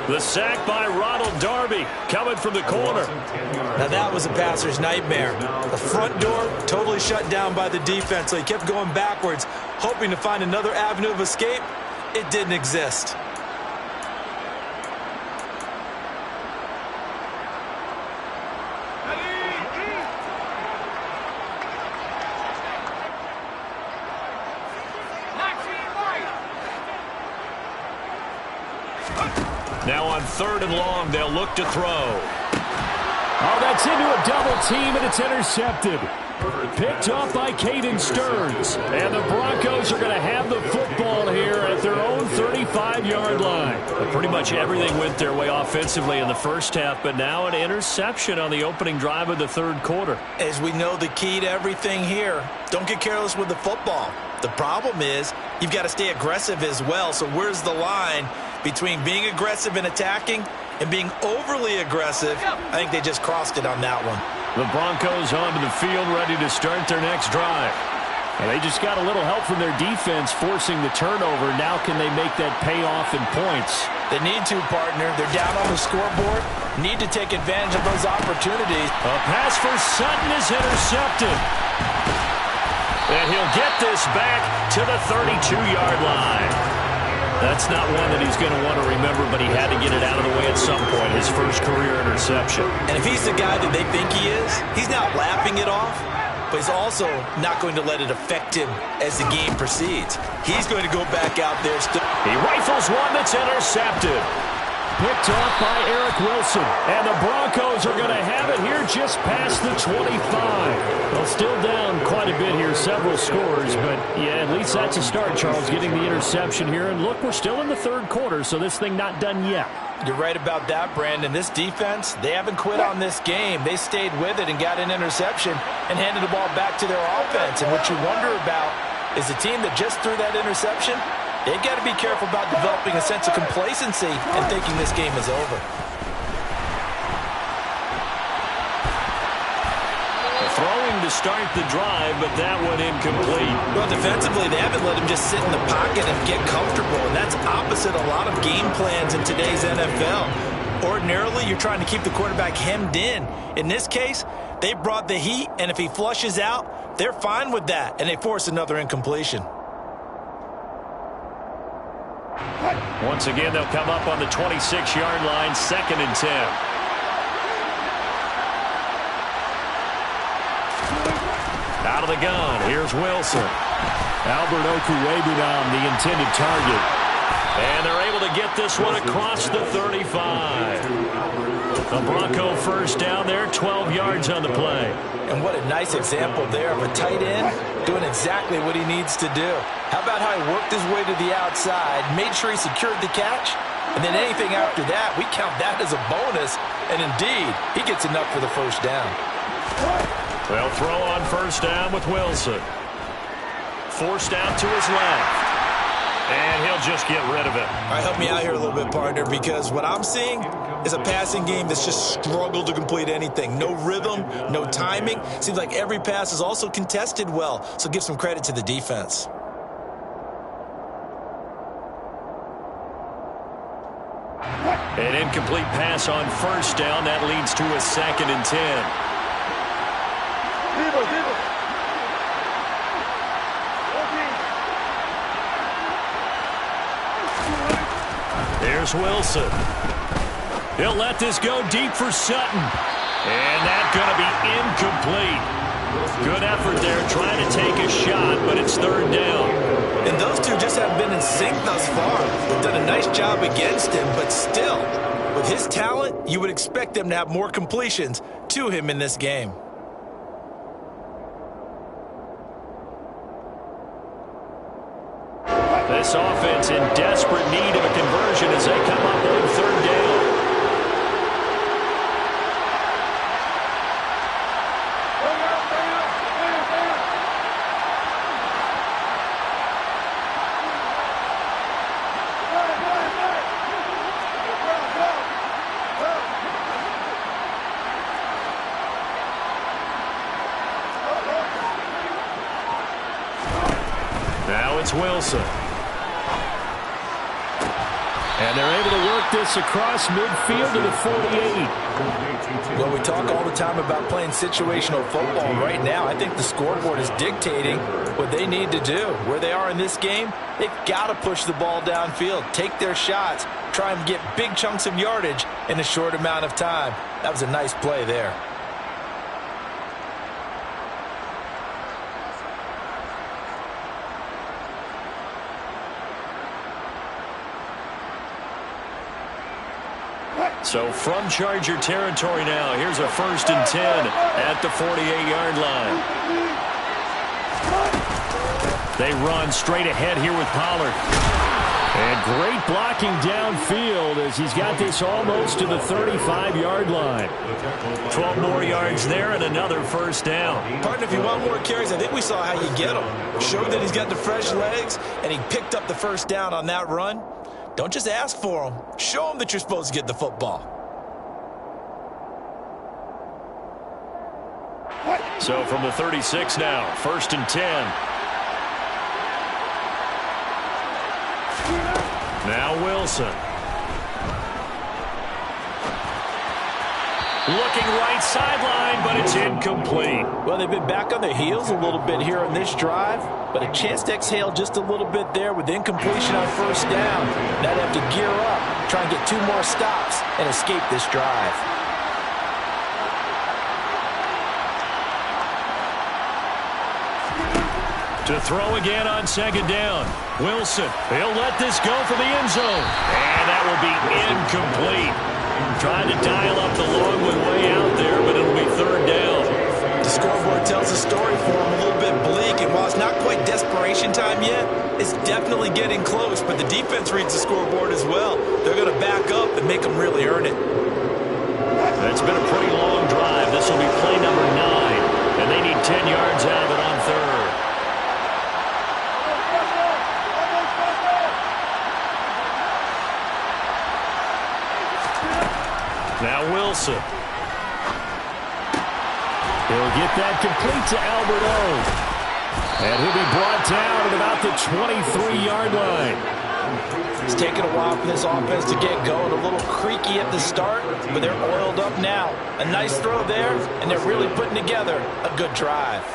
The sack by Ronald Darby coming from the corner. Now that was a passer's nightmare. The front door totally shut down by the defense, so he kept going backwards, hoping to find another avenue of escape. It didn't exist. Now on 3rd and long, they'll look to throw. Oh, that's into a double team, and it's intercepted. Picked off by Caden Stearns. And the Broncos are going to have the football here at their own 35-yard line. But pretty much everything went their way offensively in the first half, but now an interception on the opening drive of the 3rd quarter. As we know, the key to everything here, don't get careless with the football. The problem is you've got to stay aggressive as well. So where's the line between being aggressive and attacking and being overly aggressive? I think they just crossed it on that one. The Broncos onto the field, ready to start their next drive. And they just got a little help from their defense forcing the turnover. Now can they make that pay off in points? They need to, partner. They're down on the scoreboard. Need to take advantage of those opportunities. A pass for Sutton is intercepted. And he'll get this back to the 32-yard line. That's not one that he's going to want to remember, but he had to get it out of the way at some point, his first career interception. And if he's the guy that they think he is, he's not laughing it off, but he's also not going to let it affect him as the game proceeds. He's going to go back out there. He rifles one that's intercepted. Picked off by Eric Wilson. And the Broncos are going to have it here just past the 25. Well, still down quite a bit here, several scores. But, yeah, at least that's a start, Charles, getting the interception here. And, look, we're still in the 3rd quarter, so this thing not done yet. You're right about that, Brandon. This defense, they haven't quit on this game. They stayed with it and got an interception and handed the ball back to their offense. And what you wonder about is the team that just threw that interception, they've got to be careful about developing a sense of complacency and thinking this game is over. Throwing to start the drive, but that one incomplete. Well, defensively, they haven't let him just sit in the pocket and get comfortable, and that's opposite a lot of game plans in today's NFL. Ordinarily, you're trying to keep the quarterback hemmed in. In this case, they brought the heat, and if he flushes out, they're fine with that, and they force another incompletion. Once again, they'll come up on the 26-yard line, 2nd and 10. Out of the gun, here's Wilson. Albert Okwuegbunam, the intended target. And they're able to get this one across the 35. The Bronco first down there, 12 yards on the play. And what a nice example there of a tight end doing exactly what he needs to do. How about how he worked his way to the outside, made sure he secured the catch, and then anything after that, we count that as a bonus. And indeed, he gets enough for the first down. They'll throw on first down with Wilson. Forced out to his left. And he'll just get rid of it. All right, help me out here a little bit, partner, because what I'm seeing is a passing game that's just struggled to complete anything. No rhythm, no timing. Seems like every pass is also contested well, so give some credit to the defense. An incomplete pass on first down. That leads to a 2nd and 10. Here's Wilson. He'll let this go deep for Sutton. And that's going to be incomplete. Good effort there trying to take a shot, but it's 3rd down. And those two just just haven't been in sync thus far. We've done a nice job against him, but still, with his talent, you would expect them to have more completions to him in this game. This offense in desperate need of a conversion as they come up on third down. Now it's Wilson. And they're able to work this across midfield to the 48. Well, we talk all the time about playing situational football. Right now, I think the scoreboard is dictating what they need to do. Where they are in this game, they've got to push the ball downfield, take their shots, try and get big chunks of yardage in a short amount of time. That was a nice play there. So from Charger territory now, here's a 1st and 10 at the 48-yard line. They run straight ahead here with Pollard. And great blocking downfield as he's got this almost to the 35-yard line. 12 more yards there and another 1st down. Partner, if you want more carries, I think we saw how you get him. Showed that he's got the fresh legs, and he picked up the 1st down on that run. Don't just ask for them. Show them that you're supposed to get the football. So from the 36 now, 1st and 10. Now Wilson. Looking right sideline, but it's incomplete. Well, they've been back on their heels a little bit here on this drive, but a chance to exhale just a little bit there with incompletion on 1st down. Now they have to gear up, try and get 2 more stops, and escape this drive. To throw again on 2nd down. Wilson, he'll let this go for the end zone. And that will be incomplete. Trying to dial up the long way out there, but it'll be 3rd down. The scoreboard tells a story for him, a little bit bleak, and while it's not quite desperation time yet, it's definitely getting close, but the defense reads the scoreboard as well. They're going to back up and make them really earn it. It's been a pretty long drive. This will be play number 9, and they need 10 yards out of it on 3rd. Now Wilson. He'll get that complete to Albert O. And he'll be brought down at about the 23-yard line. It's taken a while for this offense to get going. A little creaky at the start, but they're oiled up now. A nice throw there, and they're really putting together a good drive.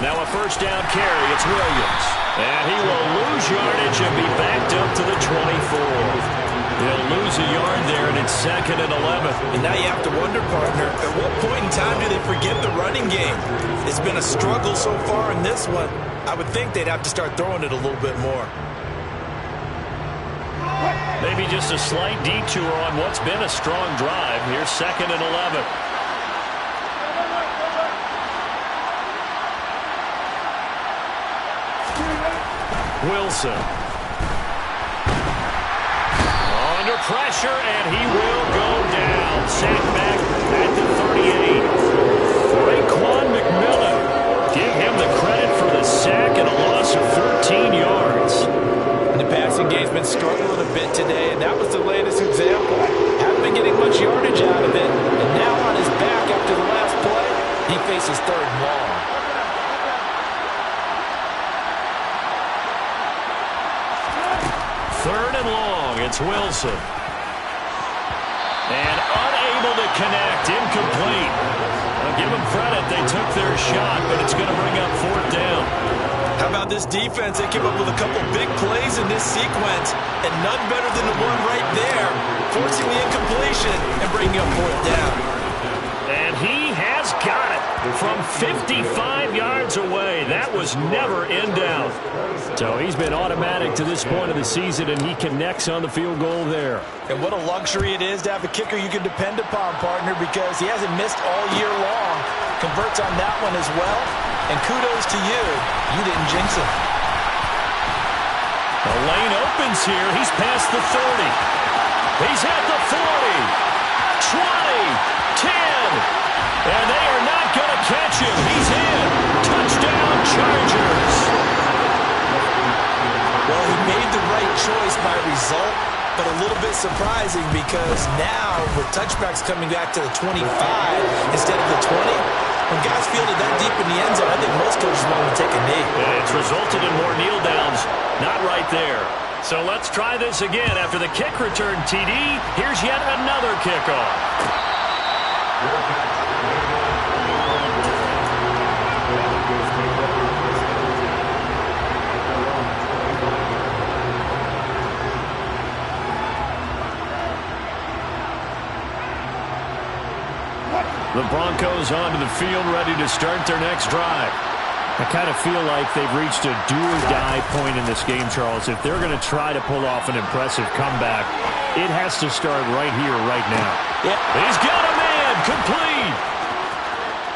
Now a 1st down carry. It's Williams. And he will lose yardage and be backed up to the 24. They'll lose a yard there, and it's 2nd and 11. And now you have to wonder, partner, at what point in time do they forget the running game? It's been a struggle so far in this one. I would think they'd have to start throwing it a little bit more. Maybe just a slight detour on what's been a strong drive. Here's 2nd and 11. Wilson. Under pressure, and he will go down. Sack back at the 38. Raekwon McMillan. Give him the credit for the sack and a loss of 13 yards. And the passing game's been struggling a bit today, and that was the latest example. Haven't been getting much yardage out of it, and now on his back after the last play, he faces 3rd and long. Third and long, it's Wilson. And unable to connect, incomplete. I'll give them credit, they took their shot, but it's going to bring up 4th down. How about this defense? They came up with a couple big plays in this sequence, and none better than the one right there, forcing the incompletion and bringing up fourth down. And he has got it from 55 yards away. That was never in doubt. So he's been automatic to this point of the season, and he connects on the field goal there. And what a luxury it is to have a kicker you can depend upon, partner, because he hasn't missed all year long. Converts on that one as well. And kudos to you. You didn't jinx him. The lane opens here. He's past the 30. He's at the 40. 20. 10. And they are not going to catch him. He's in. Touchdown, Chargers. Well, he made the right choice by result, but a little bit surprising because now with touchbacks coming back to the 25 instead of the 20, when guys fielded that deep in the end zone, I think most coaches want to take a knee. And it's resulted in more kneel downs. Not right there. So let's try this again. After the kick return TD, here's yet another kickoff. The Broncos onto the field, ready to start their next drive. I kind of feel like they've reached a do-or-die point in this game, Charles. If they're going to try to pull off an impressive comeback, it has to start right here, right now. Yeah. He's got a man, complete.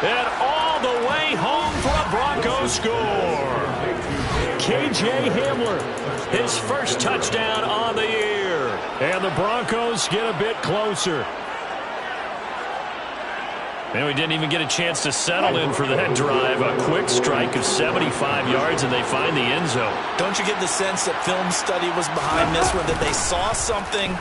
And all the way home for a Broncos score. KJ Hamler, his first touchdown on the year. And the Broncos get a bit closer. And we didn't even get a chance to settle in for that drive. A quick strike of 75 yards, and they find the end zone. Don't you get the sense that film study was behind this one, that they saw something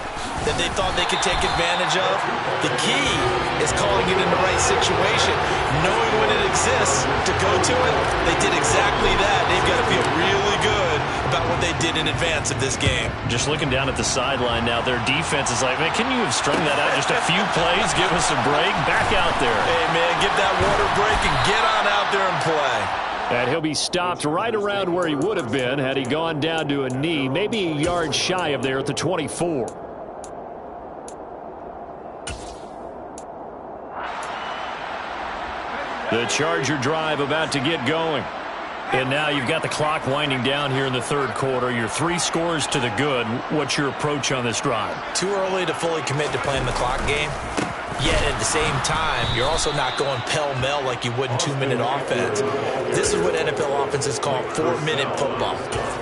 that they thought they could take advantage of? The key is calling it in the right situation, knowing when it exists to go to it. They did exactly that. They've got to feel really good about what they did in advance of this game. Just looking down at the sideline now, their defense is like, man, can you have strung that out just a few plays? Give us a break. Back out there. Hey, man, get that water break and get on out there and play. And he'll be stopped right around where he would have been had he gone down to a knee, maybe a yard shy of there at the 24. The Charger drive about to get going. And now you've got the clock winding down here in the third quarter. You're 3 scores to the good. What's your approach on this drive? Too early to fully commit to playing the clock game. Yet at the same time, you're also not going pell-mell like you would in 2-minute offense. This is what NFL offenses call 4-minute football.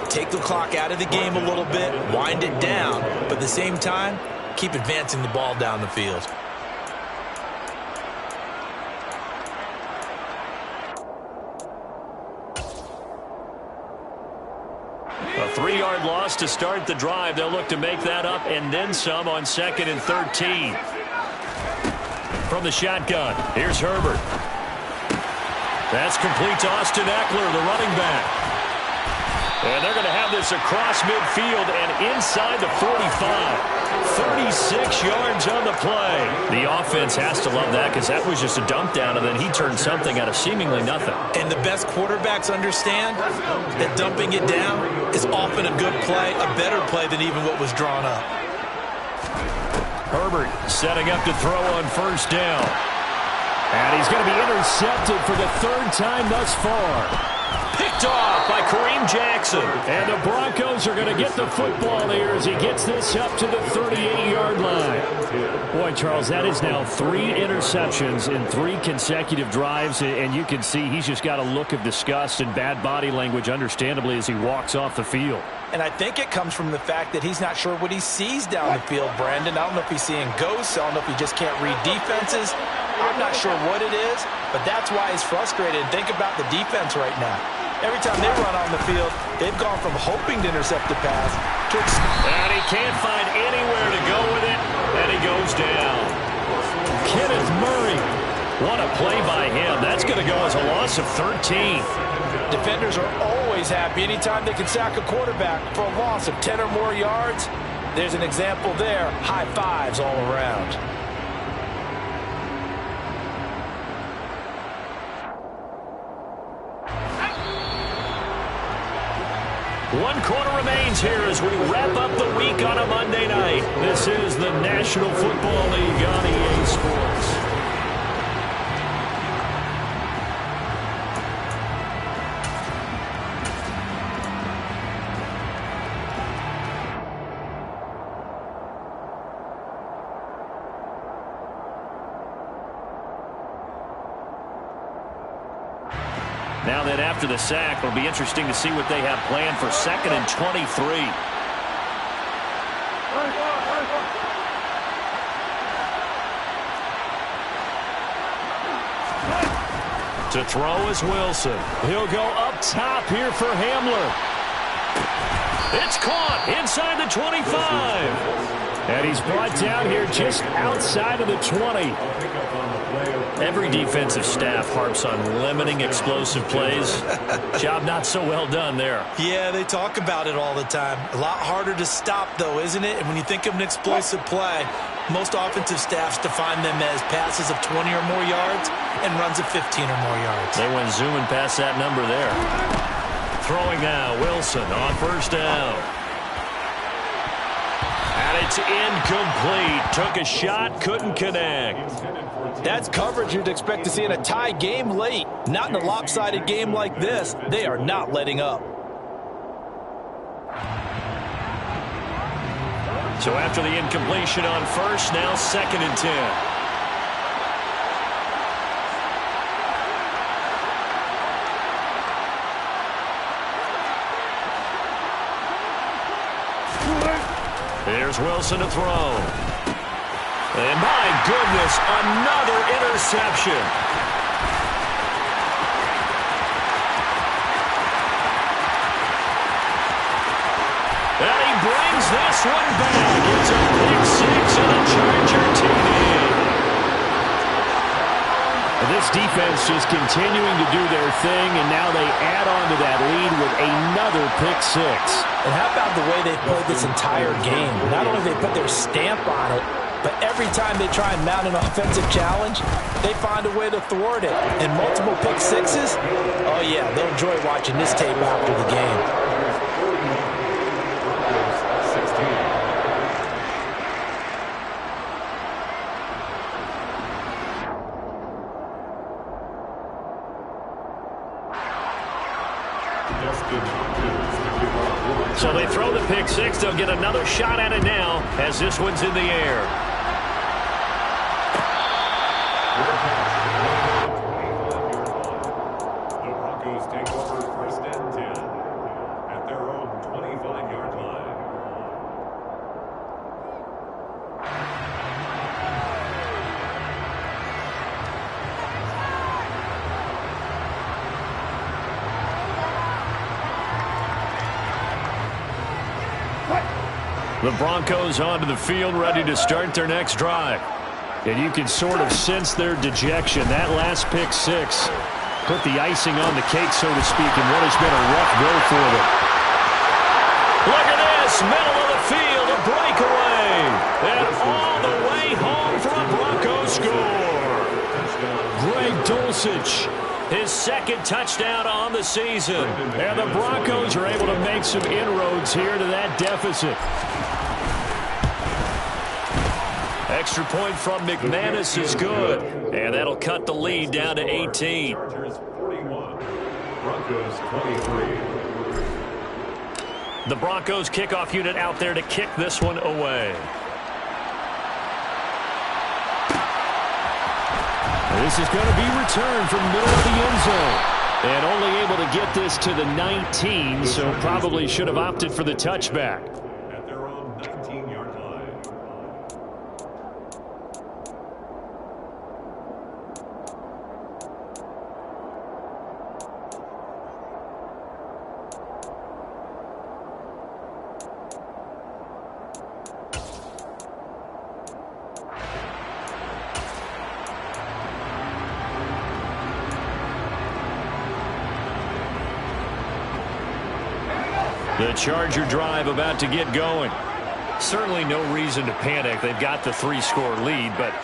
Take the clock out of the game a little bit, wind it down, but at the same time, keep advancing the ball down the field. A 3-yard loss to start the drive. They'll look to make that up and then some on 2nd and 13. From the shotgun, here's Herbert. That's complete to Austin Eckler, the running back. And they're going to have this across midfield and inside the 45. 36 yards on the play. The offense has to love that because that was just a dump down, and then he turned something out of seemingly nothing. And the best quarterbacks understand that dumping it down is often a good play, a better play than even what was drawn up. Herbert setting up to throw on first down. And he's going to be intercepted for the 3rd time thus far. Picked off by Kareem Jackson. And the Broncos are going to get the football here as he gets this up to the 38-yard line. Boy, Charles, that is now 3 interceptions in 3 consecutive drives. And you can see he's just got a look of disgust and bad body language, understandably, as he walks off the field. And I think it comes from the fact that he's not sure what he sees down the field, Brandon. I don't know if he's seeing ghosts. I don't know if he just can't read defenses. I'm not sure what it is, but that's why he's frustrated. Think about the defense right now. Every time they run on the field, they've gone from hoping to intercept the pass to... And he can't find anywhere to go with it, and he goes down. Kenneth Murray. What a play by him. That's going to go as a loss of 13. Defenders are always happy anytime they can sack a quarterback for a loss of 10 or more yards. There's an example there. High fives all around. One quarter remains here as we wrap up the week on a Monday night. This is the National Football League on EA Sports. Now that after the sack, it'll be interesting to see what they have planned for 2nd and 23. To throw is Wilson. He'll go up top here for Hamler. It's caught inside the 25. And he's brought down here just outside of the 20. Every defensive staff harps on limiting explosive plays. Job not so well done there. Yeah, they talk about it all the time. A lot harder to stop, though, isn't it? And when you think of an explosive play, most offensive staffs define them as passes of 20 or more yards and runs of 15 or more yards. They went zooming past that number there. Throwing now, Wilson on 1st down. And it's incomplete. Took a shot, couldn't connect. That's coverage you'd expect to see in a tie game late. Not in a lopsided game like this. They are not letting up. So after the incompletion on 1st, now 2nd and 10. Here's Wilson to throw. And my goodness, another interception. And he brings this one back. It's a pick 6 and a Charger TD. This defense just continuing to do their thing, and now they add on to that lead with another pick 6. And how about the way they've played this entire game? Not only they put their stamp on it, but every time they try and mount an offensive challenge, they find a way to thwart it. And multiple pick 6s, oh yeah, they'll enjoy watching this tape after the game. So they throw the pick 6. They'll get another shot at it now as this one's in the air. The Broncos take over 1st and 10 at their own 25-yard line. The Broncos onto the field, ready to start their next drive. And you can sort of sense their dejection. That last pick 6 put the icing on the cake, so to speak, in what has been a rough go for them. Look at this, middle of the field, a breakaway. And all the way home for a Broncos score. Greg Dulcich, his 2nd touchdown on the season. And the Broncos are able to make some inroads here to that deficit. Extra point from McManus is good. And that'll cut the lead down to 18. Chargers 41, Broncos 23. The Broncos kickoff unit out there to kick this one away. This is going to be returned from the middle of the end zone. And only able to get this to the 19, so probably should have opted for the touchback. At their own 19-yard line. The Charger drive about to get going. Certainly no reason to panic. They've got the 3-score lead, but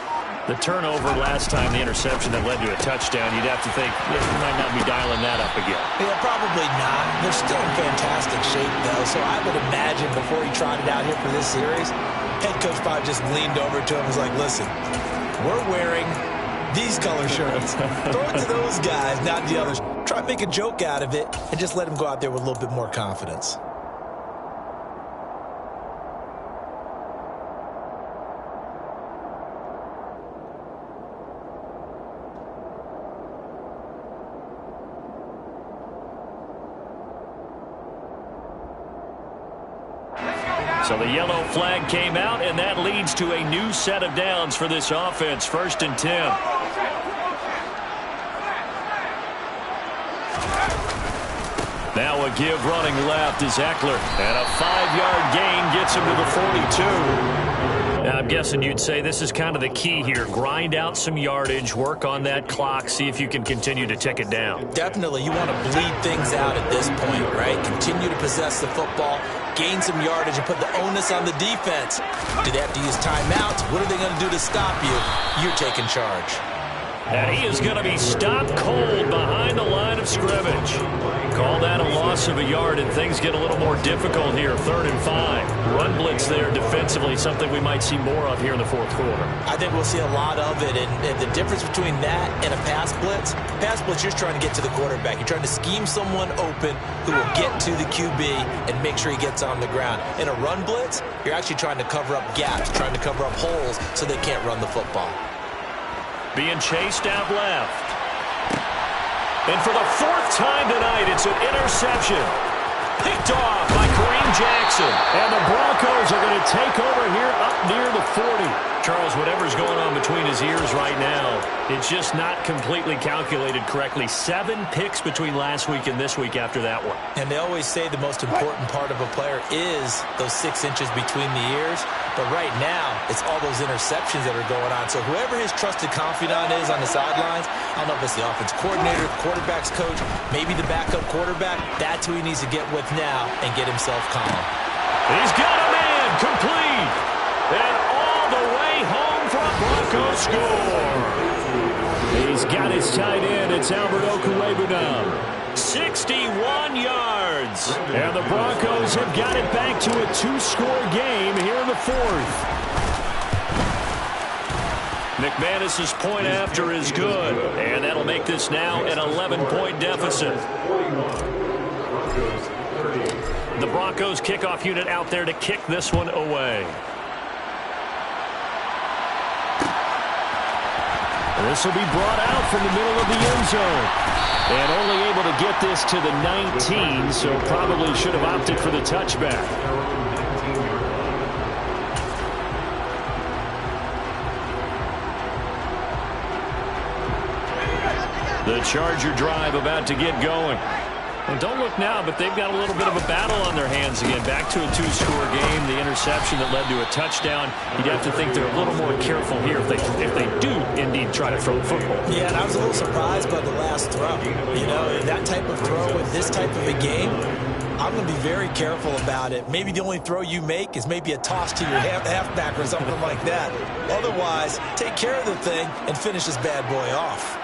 The turnover last time, the interception that led to a touchdown, you'd have to think you might not be dialing that up again. Yeah, probably not. They're still in fantastic shape, though, so I would imagine before he trotted out here for this series, head coach probably just leaned over to him and was like, listen, we're wearing these color shirts. Throw it to those guys, not the others. Try to make a joke out of it and just let him go out there with a little bit more confidence. So the yellow flag came out, and that leads to a new set of downs for this offense. 1st and 10. Now a give running left is Eckler. And a 5-yard gain gets him to the 42. Now, I'm guessing you'd say this is kind of the key here. Grind out some yardage, work on that clock, see if you can continue to tick it down. Definitely. You want to bleed things out at this point, right? Continue to possess the football, gain some yardage, and put the onus on the defense. Do they have to use timeouts? What are they going to do to stop you? You're taking charge. And he is going to be stopped cold behind the line of scrimmage. Call that a loss of a yard, and things get a little more difficult here. 3rd and 5. Run blitz there defensively, something we might see more of here in the 4th quarter. I think we'll see a lot of it, and the difference between that and a pass blitz, you're just trying to get to the quarterback. You're trying to scheme someone open who will get to the QB and make sure he gets on the ground. In a run blitz, you're actually trying to cover up gaps, trying to cover up holes so they can't run the football. Being chased out left. And for the 4th time tonight, it's an interception. Picked off by Kareem Jackson. And the Broncos are going to take over here up near the 40. Charles, whatever's going on between his ears right now, it's just not completely calculated correctly. 7 picks between last week and this week after that one. And they always say the most important part of a player is those 6 inches between the ears. But right now, it's all those interceptions that are going on. So whoever his trusted confidant is on the sidelines, I don't know if it's the offense coordinator, the quarterback's coach, maybe the backup quarterback, that's who he needs to get with now and get himself calm. He's got a man complete. And all the way home for a Broncos score. He's got his tight end. It's Albert Okwuegbunam now. 61 yards. And the Broncos have got it back to a 2-score game here in the 4th. McManus's point after is good. And that'll make this now an 11-point deficit. The Broncos kickoff unit out there to kick this one away. This will be brought out from the middle of the end zone. And only able to get this to the 19, so probably should have opted for the touchback. The Charger drive about to get going. Well, don't look now, but they've got a little bit of a battle on their hands again. Back to a 2-score game. The interception that led to a touchdown. You'd have to think they're a little more careful here if they do indeed try to throw the football. Yeah, and I was a little surprised by the last throw. You know, that type of throw in this type of a game, I'm going to be very careful about it. Maybe the only throw you make is maybe a toss to your halfback or something like that. Otherwise, take care of the thing and finish this bad boy off.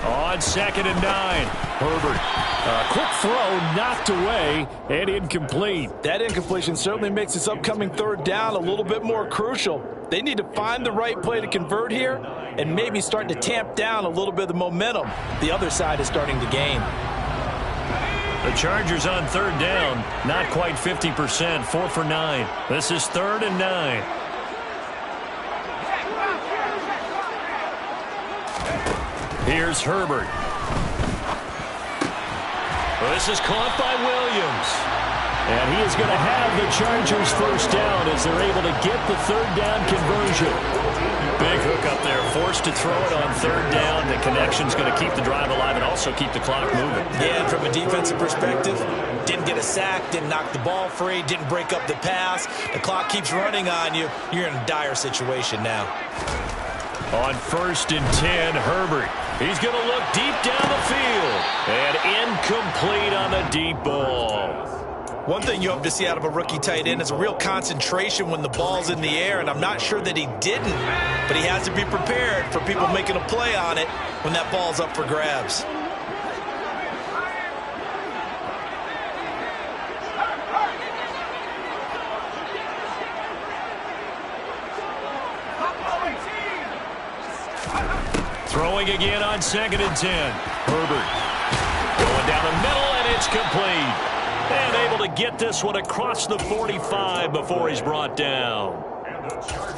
On 2nd and 9, Herbert. Quick throw knocked away and incomplete. That incompletion certainly makes this upcoming 3rd down a little bit more crucial. They need to find the right play to convert here and maybe start to tamp down a little bit of the momentum the other side is starting to gain. The Chargers on 3rd down, not quite 50%, 4 for 9. This is 3rd and 9. Here's Herbert. This is caught by Williams. And he is going to have the Chargers 1st down as they're able to get the 3rd down conversion. Big hook up there, forced to throw it on 3rd down. The connection's going to keep the drive alive and also keep the clock moving. Yeah, and from a defensive perspective, didn't get a sack, didn't knock the ball free, didn't break up the pass. The clock keeps running on you. You're in a dire situation now. On 1st and 10, Herbert. He's going to look deep down the field. And incomplete on the deep ball. One thing you hope to see out of a rookie tight end is a real concentration when the ball's in the air, and I'm not sure that he didn't, but he has to be prepared for people making a play on it when that ball's up for grabs. Throwing again on 2nd and 10. Herbert going down the middle, and it's complete. And able to get this one across the 45 before he's brought down.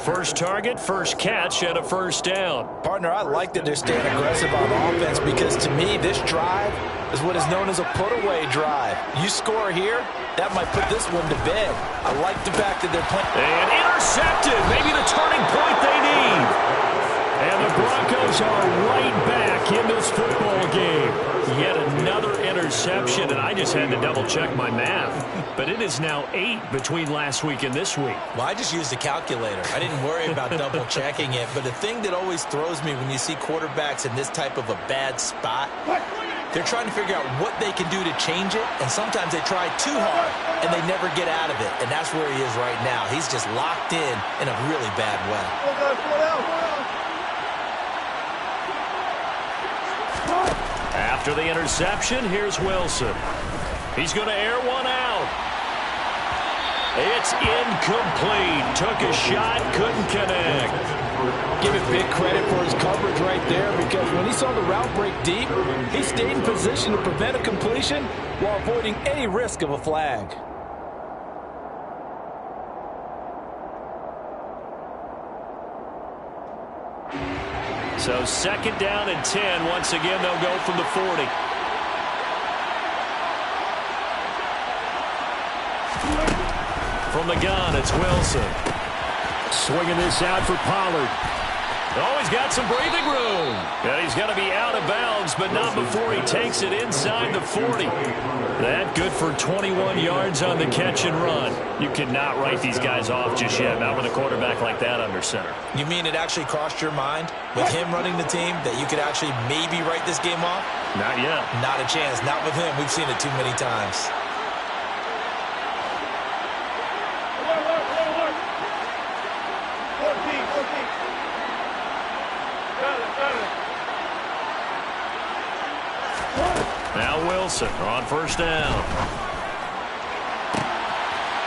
First target, first catch, and a first down. Partner, I like that they're staying aggressive on offense because to me, this drive is what is known as a put-away drive. You score here, that might put this one to bed. I like the fact that they're playing. And intercepted. Maybe the turning point they need. And the Broncos are right back in this football game. Yet another interception, and I just had to double-check my math. But it is now 8 between last week and this week. Well, I just used a calculator. I didn't worry about double-checking it. But the thing that always throws me when you see quarterbacks in this type of a bad spot, they're trying to figure out what they can do to change it, and sometimes they try too hard, and they never get out of it. And that's where he is right now. He's just locked in a really bad way. After the interception, here's Wilson. He's going to air one out. It's incomplete. Took a shot, couldn't connect. Give it big credit for his coverage right there because when he saw the route break deep, he stayed in position to prevent a completion while avoiding any risk of a flag. So 2nd down and 10. Once again, they'll go from the 40. From the gun, it's Wilson. Swinging this out for Pollard. Oh, he's got some breathing room. And he's going to be out of bounds, but not before he takes it inside the 40. That good for 21 yards on the catch and run. You cannot write these guys off just yet, not with a quarterback like that under center. You mean it actually crossed your mind with him running the team that you could actually maybe write this game off? Not yet. Not a chance. Not with him. We've seen it too many times. Now Wilson on first down.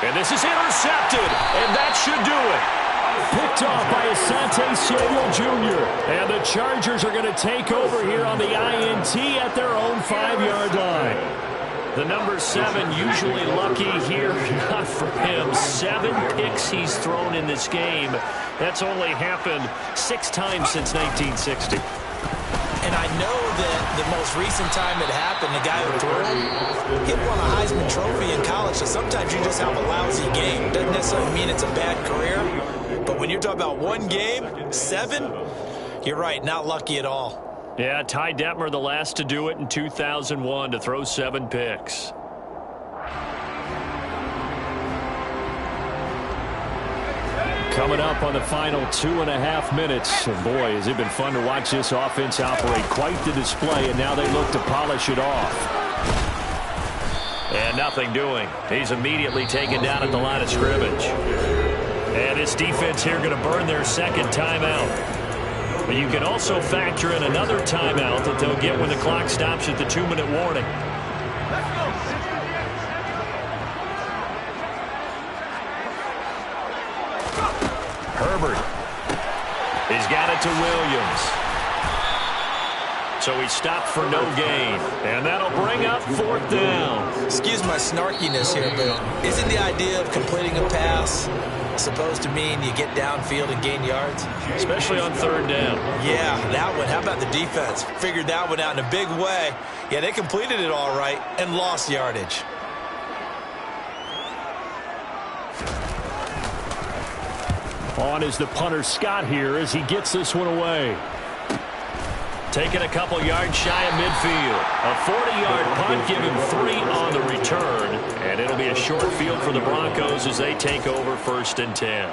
And this is intercepted, and that should do it. Picked off by Asante Samuel Jr. And the Chargers are going to take over here on the INT at their own 5-yard line. The number 7 usually lucky here. Not for him. 7 picks he's thrown in this game. That's only happened 6 times since 1960. And I know that the most recent time it happened, the guy who threw it, he won a Heisman Trophy in college. So sometimes you just have a lousy game. Doesn't necessarily mean it's a bad career. But when you're talking about one game, 7, you're right, not lucky at all. Yeah, Ty Detmer, the last to do it in 2001, to throw 7 picks. Coming up on the final 2.5 minutes. And boy, has it been fun to watch this offense operate. Quite the display, and now they look to polish it off. And nothing doing. He's immediately taken down at the line of scrimmage. And this defense here going to burn their 2nd timeout. But you can also factor in another timeout that they'll get when the clock stops at the 2-minute warning. Herbert. He's got it to Williams. So he stopped for no gain. And that'll bring up 4th down. Excuse my snarkiness here, but isn't the idea of completing a pass supposed to mean you get downfield and gain yards? Especially on 3rd down. Yeah, that one. How about the defense? Figured that one out in a big way. Yeah, they completed it all right and lost yardage. On is the punter Scott here as he gets this one away. Taking a couple yards shy of midfield. A 40-yard punt, give him 3 on the return. And it'll be a short field for the Broncos as they take over 1st and 10.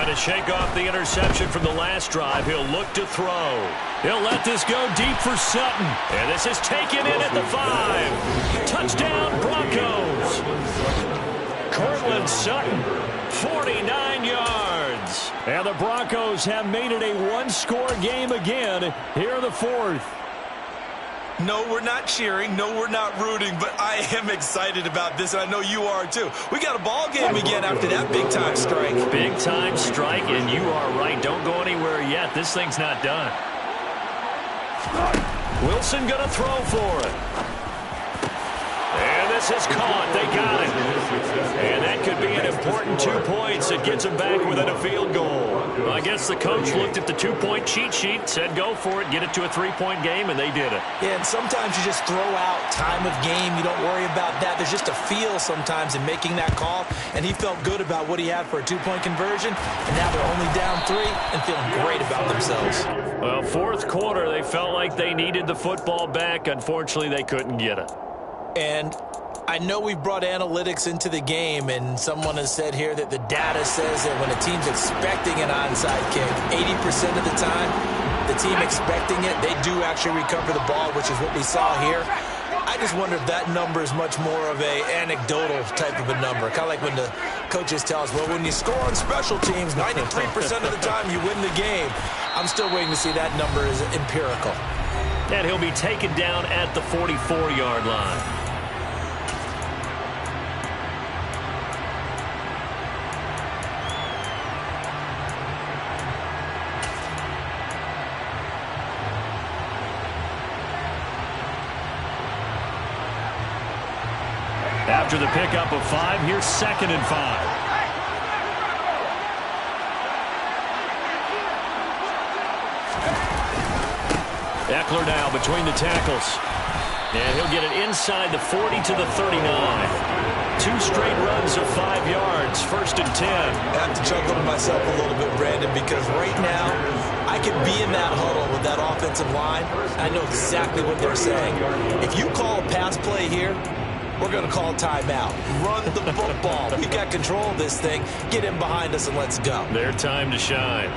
Trying to shake off the interception from the last drive. He'll look to throw. He'll let this go deep for Sutton. And this is taken in at the 5. Touchdown, Broncos. Cortland Sutton, 49 yards. And the Broncos have made it a one-score game again here in the 4th. No, we're not cheering. No, we're not rooting. But I am excited about this, and I know you are too. We got a ball game again after that big-time strike. Big-time strike, and you are right. Don't go anywhere yet. This thing's not done. Wilson going to throw for it. And this is caught. They got it. And that could be an important 2 points. It gets them back within a field goal. Well, I guess the coach looked at the 2-point cheat sheet, said go for it, get it to a 3-point game, and they did it. Yeah, and sometimes you just throw out time of game. You don't worry about that. There's just a feel sometimes in making that call, and he felt good about what he had for a 2-point conversion, and now they're only down 3 and feeling great about themselves. Well, 4th quarter, they felt like they needed the football back. Unfortunately, they couldn't get it. And I know we've brought analytics into the game, and someone has said here that the data says that when a team's expecting an onside kick, 80% of the time, the team expecting it, they do actually recover the ball, which is what we saw here. I just wonder if that number is much more of a anecdotal type of a number, kind of like when the coaches tell us, well, when you score on special teams, 93% of the time you win the game. I'm still waiting to see that number is empirical. And he'll be taken down at the 44-yard line. After the pickup of 5, here's 2nd and 5. Eckler now between the tackles. And he'll get it inside the 40 to the 39. 2 straight runs of 5 yards, 1st and 10. I have to chuckle to myself a little bit, Brandon, because right now I could be in that huddle with that offensive line. I know exactly what they're saying. If you call a pass play here, we're going to call timeout. Run the football. We've got control of this thing. Get in behind us and let's go. Their time to shine.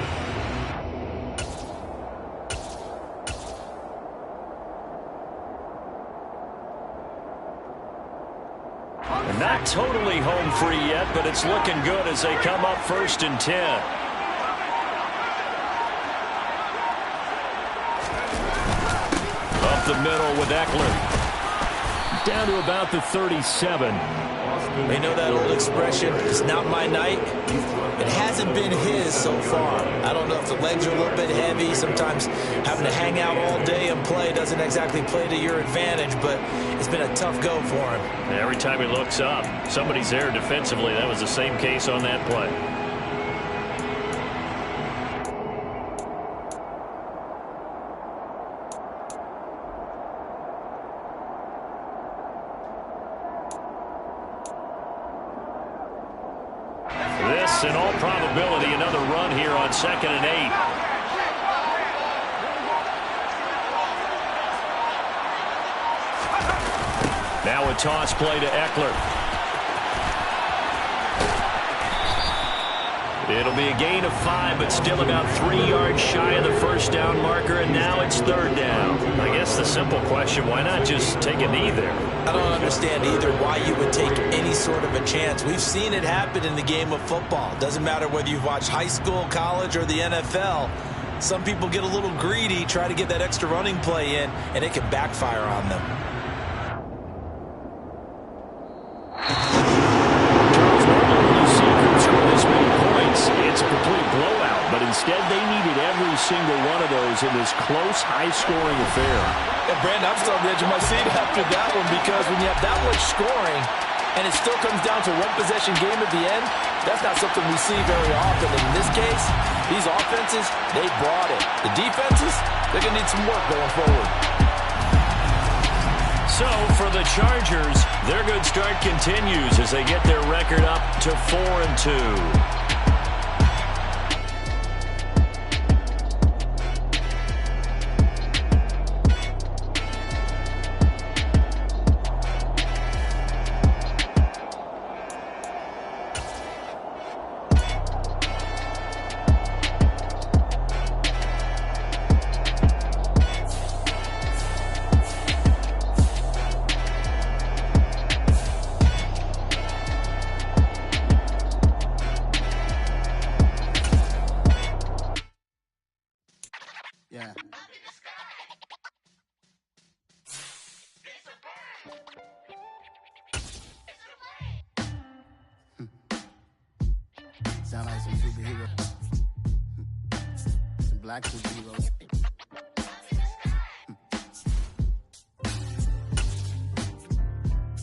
Not totally home free yet, but it's looking good as they come up 1st and 10. Up the middle with Eckler. Down to about the 37. You know that old expression, it's not my night? It hasn't been his so far. I don't know if the legs are a little bit heavy. Sometimes having to hang out all day and play doesn't exactly play to your advantage, but it's been a tough go for him. And every time he looks up, somebody's there defensively. That was the same case on that play. In all probability, another run here on 2nd and 8. Now a toss play to Eckler. It'll be a gain of 5, but still about 3 yards shy of the 1st down marker, and now it's 3rd down. I guess the simple question, why not just take a knee there? I don't understand either why you would take any sort of a chance. We've seen it happen in the game of football. Doesn't matter whether you've watched high school, college, or the NFL. Some people get a little greedy, try to get that extra running play in, and it can backfire on them. It's a complete blowout, but instead they needed every single one of those in this close, high-scoring affair. And Brandon, I'm still on the edge of my seat after that one, because when you have that much scoring and it still comes down to one possession game at the end, that's not something we see very often. And in this case, these offenses, they brought it. The defenses, they're going to need some work going forward. So for the Chargers, their good start continues as they get their record up to 4-2. sound like some superheroes. Some black superheroes.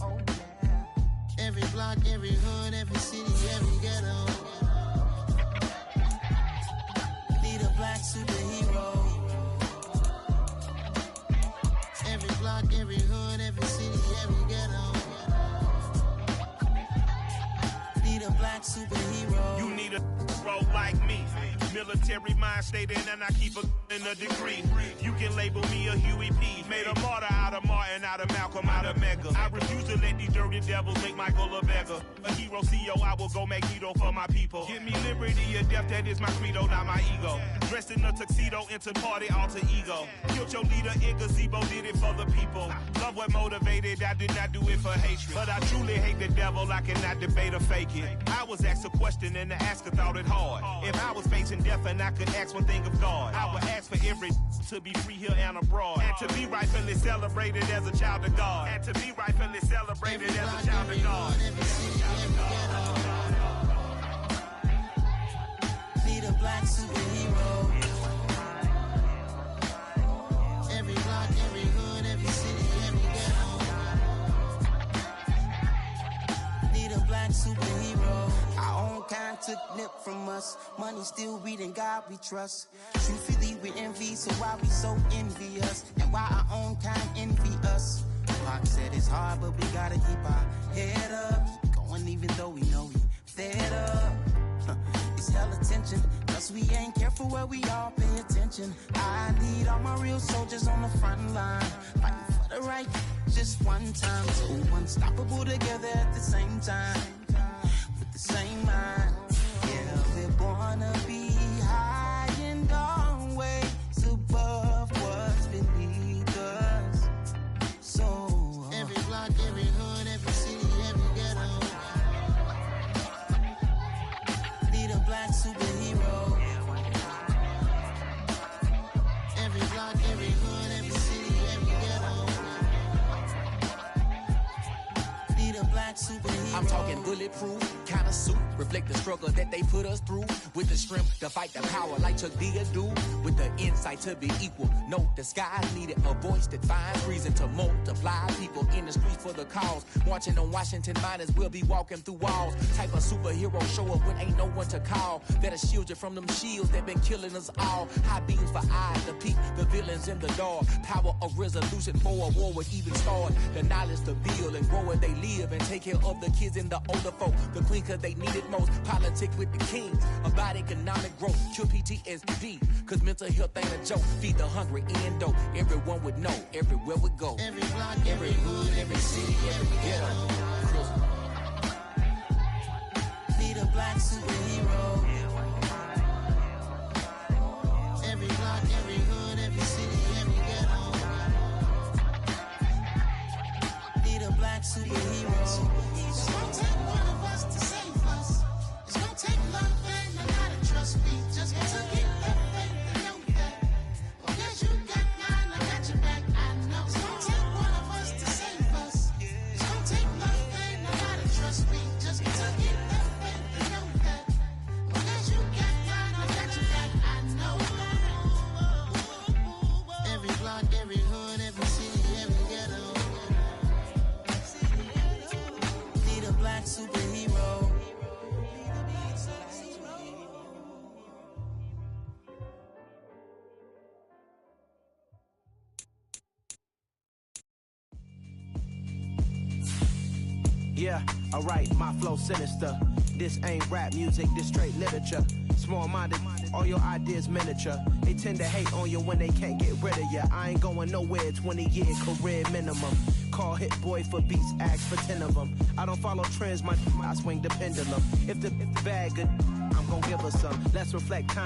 Oh, yeah. Every block, every hood, every city, every ghetto. Need a black superhero. Every block, every hood, every city, every ghetto. Need a black superhero. You need a role like me. Military mind stated, and I keep in a degree. You can label me a Huey P. Made a martyr out of Martin, out of Malcolm, out of Mega. I refuse to let these dirty devils make Michael a beggar. A hero CEO, I will go Magneto for my people. Give me liberty or death, that is my credo, not my ego. Dressed in a tuxedo, into party alter ego. Killed your leader in gazebo, did it for the people. Love what motivated, I did not do it for hatred. But I truly hate the devil, I cannot debate or fake it. I was asked a question and the asker thought it hard. If I was facing death and I could ask one thing of God, I would ask for every to be free here and abroad, and to be rightfully celebrated as a child of God, and to be rightfully celebrated as a child of God. Need a black superhero. Every block, every hood, every city, every ghetto. Need a black superhero. Our own kind took nip from us. Money still reading God we trust. Truthfully we envy, so why we so envious? And why our own kind envy us? Pac said it's hard, but we gotta keep our head up. Keep going even though we know we fed up. It's hella tension, cause we ain't careful where we all pay attention. I need all my real soldiers on the front line, fighting for the right just one time. So unstoppable together at the same time, with the same mind. Yeah, we're born to be high and always above what's beneath us. So every block, every hood, every city, every ghetto. Need a black superhero. Every block, every hood, every city, every ghetto. Need a black superhero. I'm talking bulletproof kind of suit, reflect the struggle that they put us through, with the strength to fight the power like Chuck D do, with the insight to be equal. No disguise needed, a voice that finds reason to multiply. People in the streets for the cause, marching on Washington miners will be walking through walls. Type of superhero show up when ain't no one to call, that'll shield you from them shields that been killing us all. High beams for eyes to peek the villains in the dark. Power of resolution for a war would even start. The knowledge to build and grow where they live, and take care of the kids and the older folk. The queen cause they need it most. Politics with the kings about economic growth. Cure PTSD cause mental health ain't a joke. Feed the hungry and dope. Everyone would know everywhere we go. Every block, every hood, every city, every ghetto. Need a black superhero. Every block, every hood, every city, every ghetto. Need a black superhero. It's gonna take one of us to save us. It's gonna take love and a lot of trust. We just got to get that faith and know that. Oh, yes, you got mine, I got your back, I know. It's gonna take one of us to save us. It's gonna take love and a lot of trust. We just got to get that faith and know that. Oh, yes, you got mine, I got your back, I know. Every block, every hood, every city, every ghetto. Need a black superhero. Yeah, alright, my flow sinister. This ain't rap music, this straight literature. Small-minded, all your ideas miniature. They tend to hate on you when they can't get rid of you. I ain't going nowhere, 20-year career minimum. Call Hit Boy for beats, ask for 10 of them. I don't follow trends, I swing the pendulum. If the bag good, I'm gonna give her some. Let's reflect time.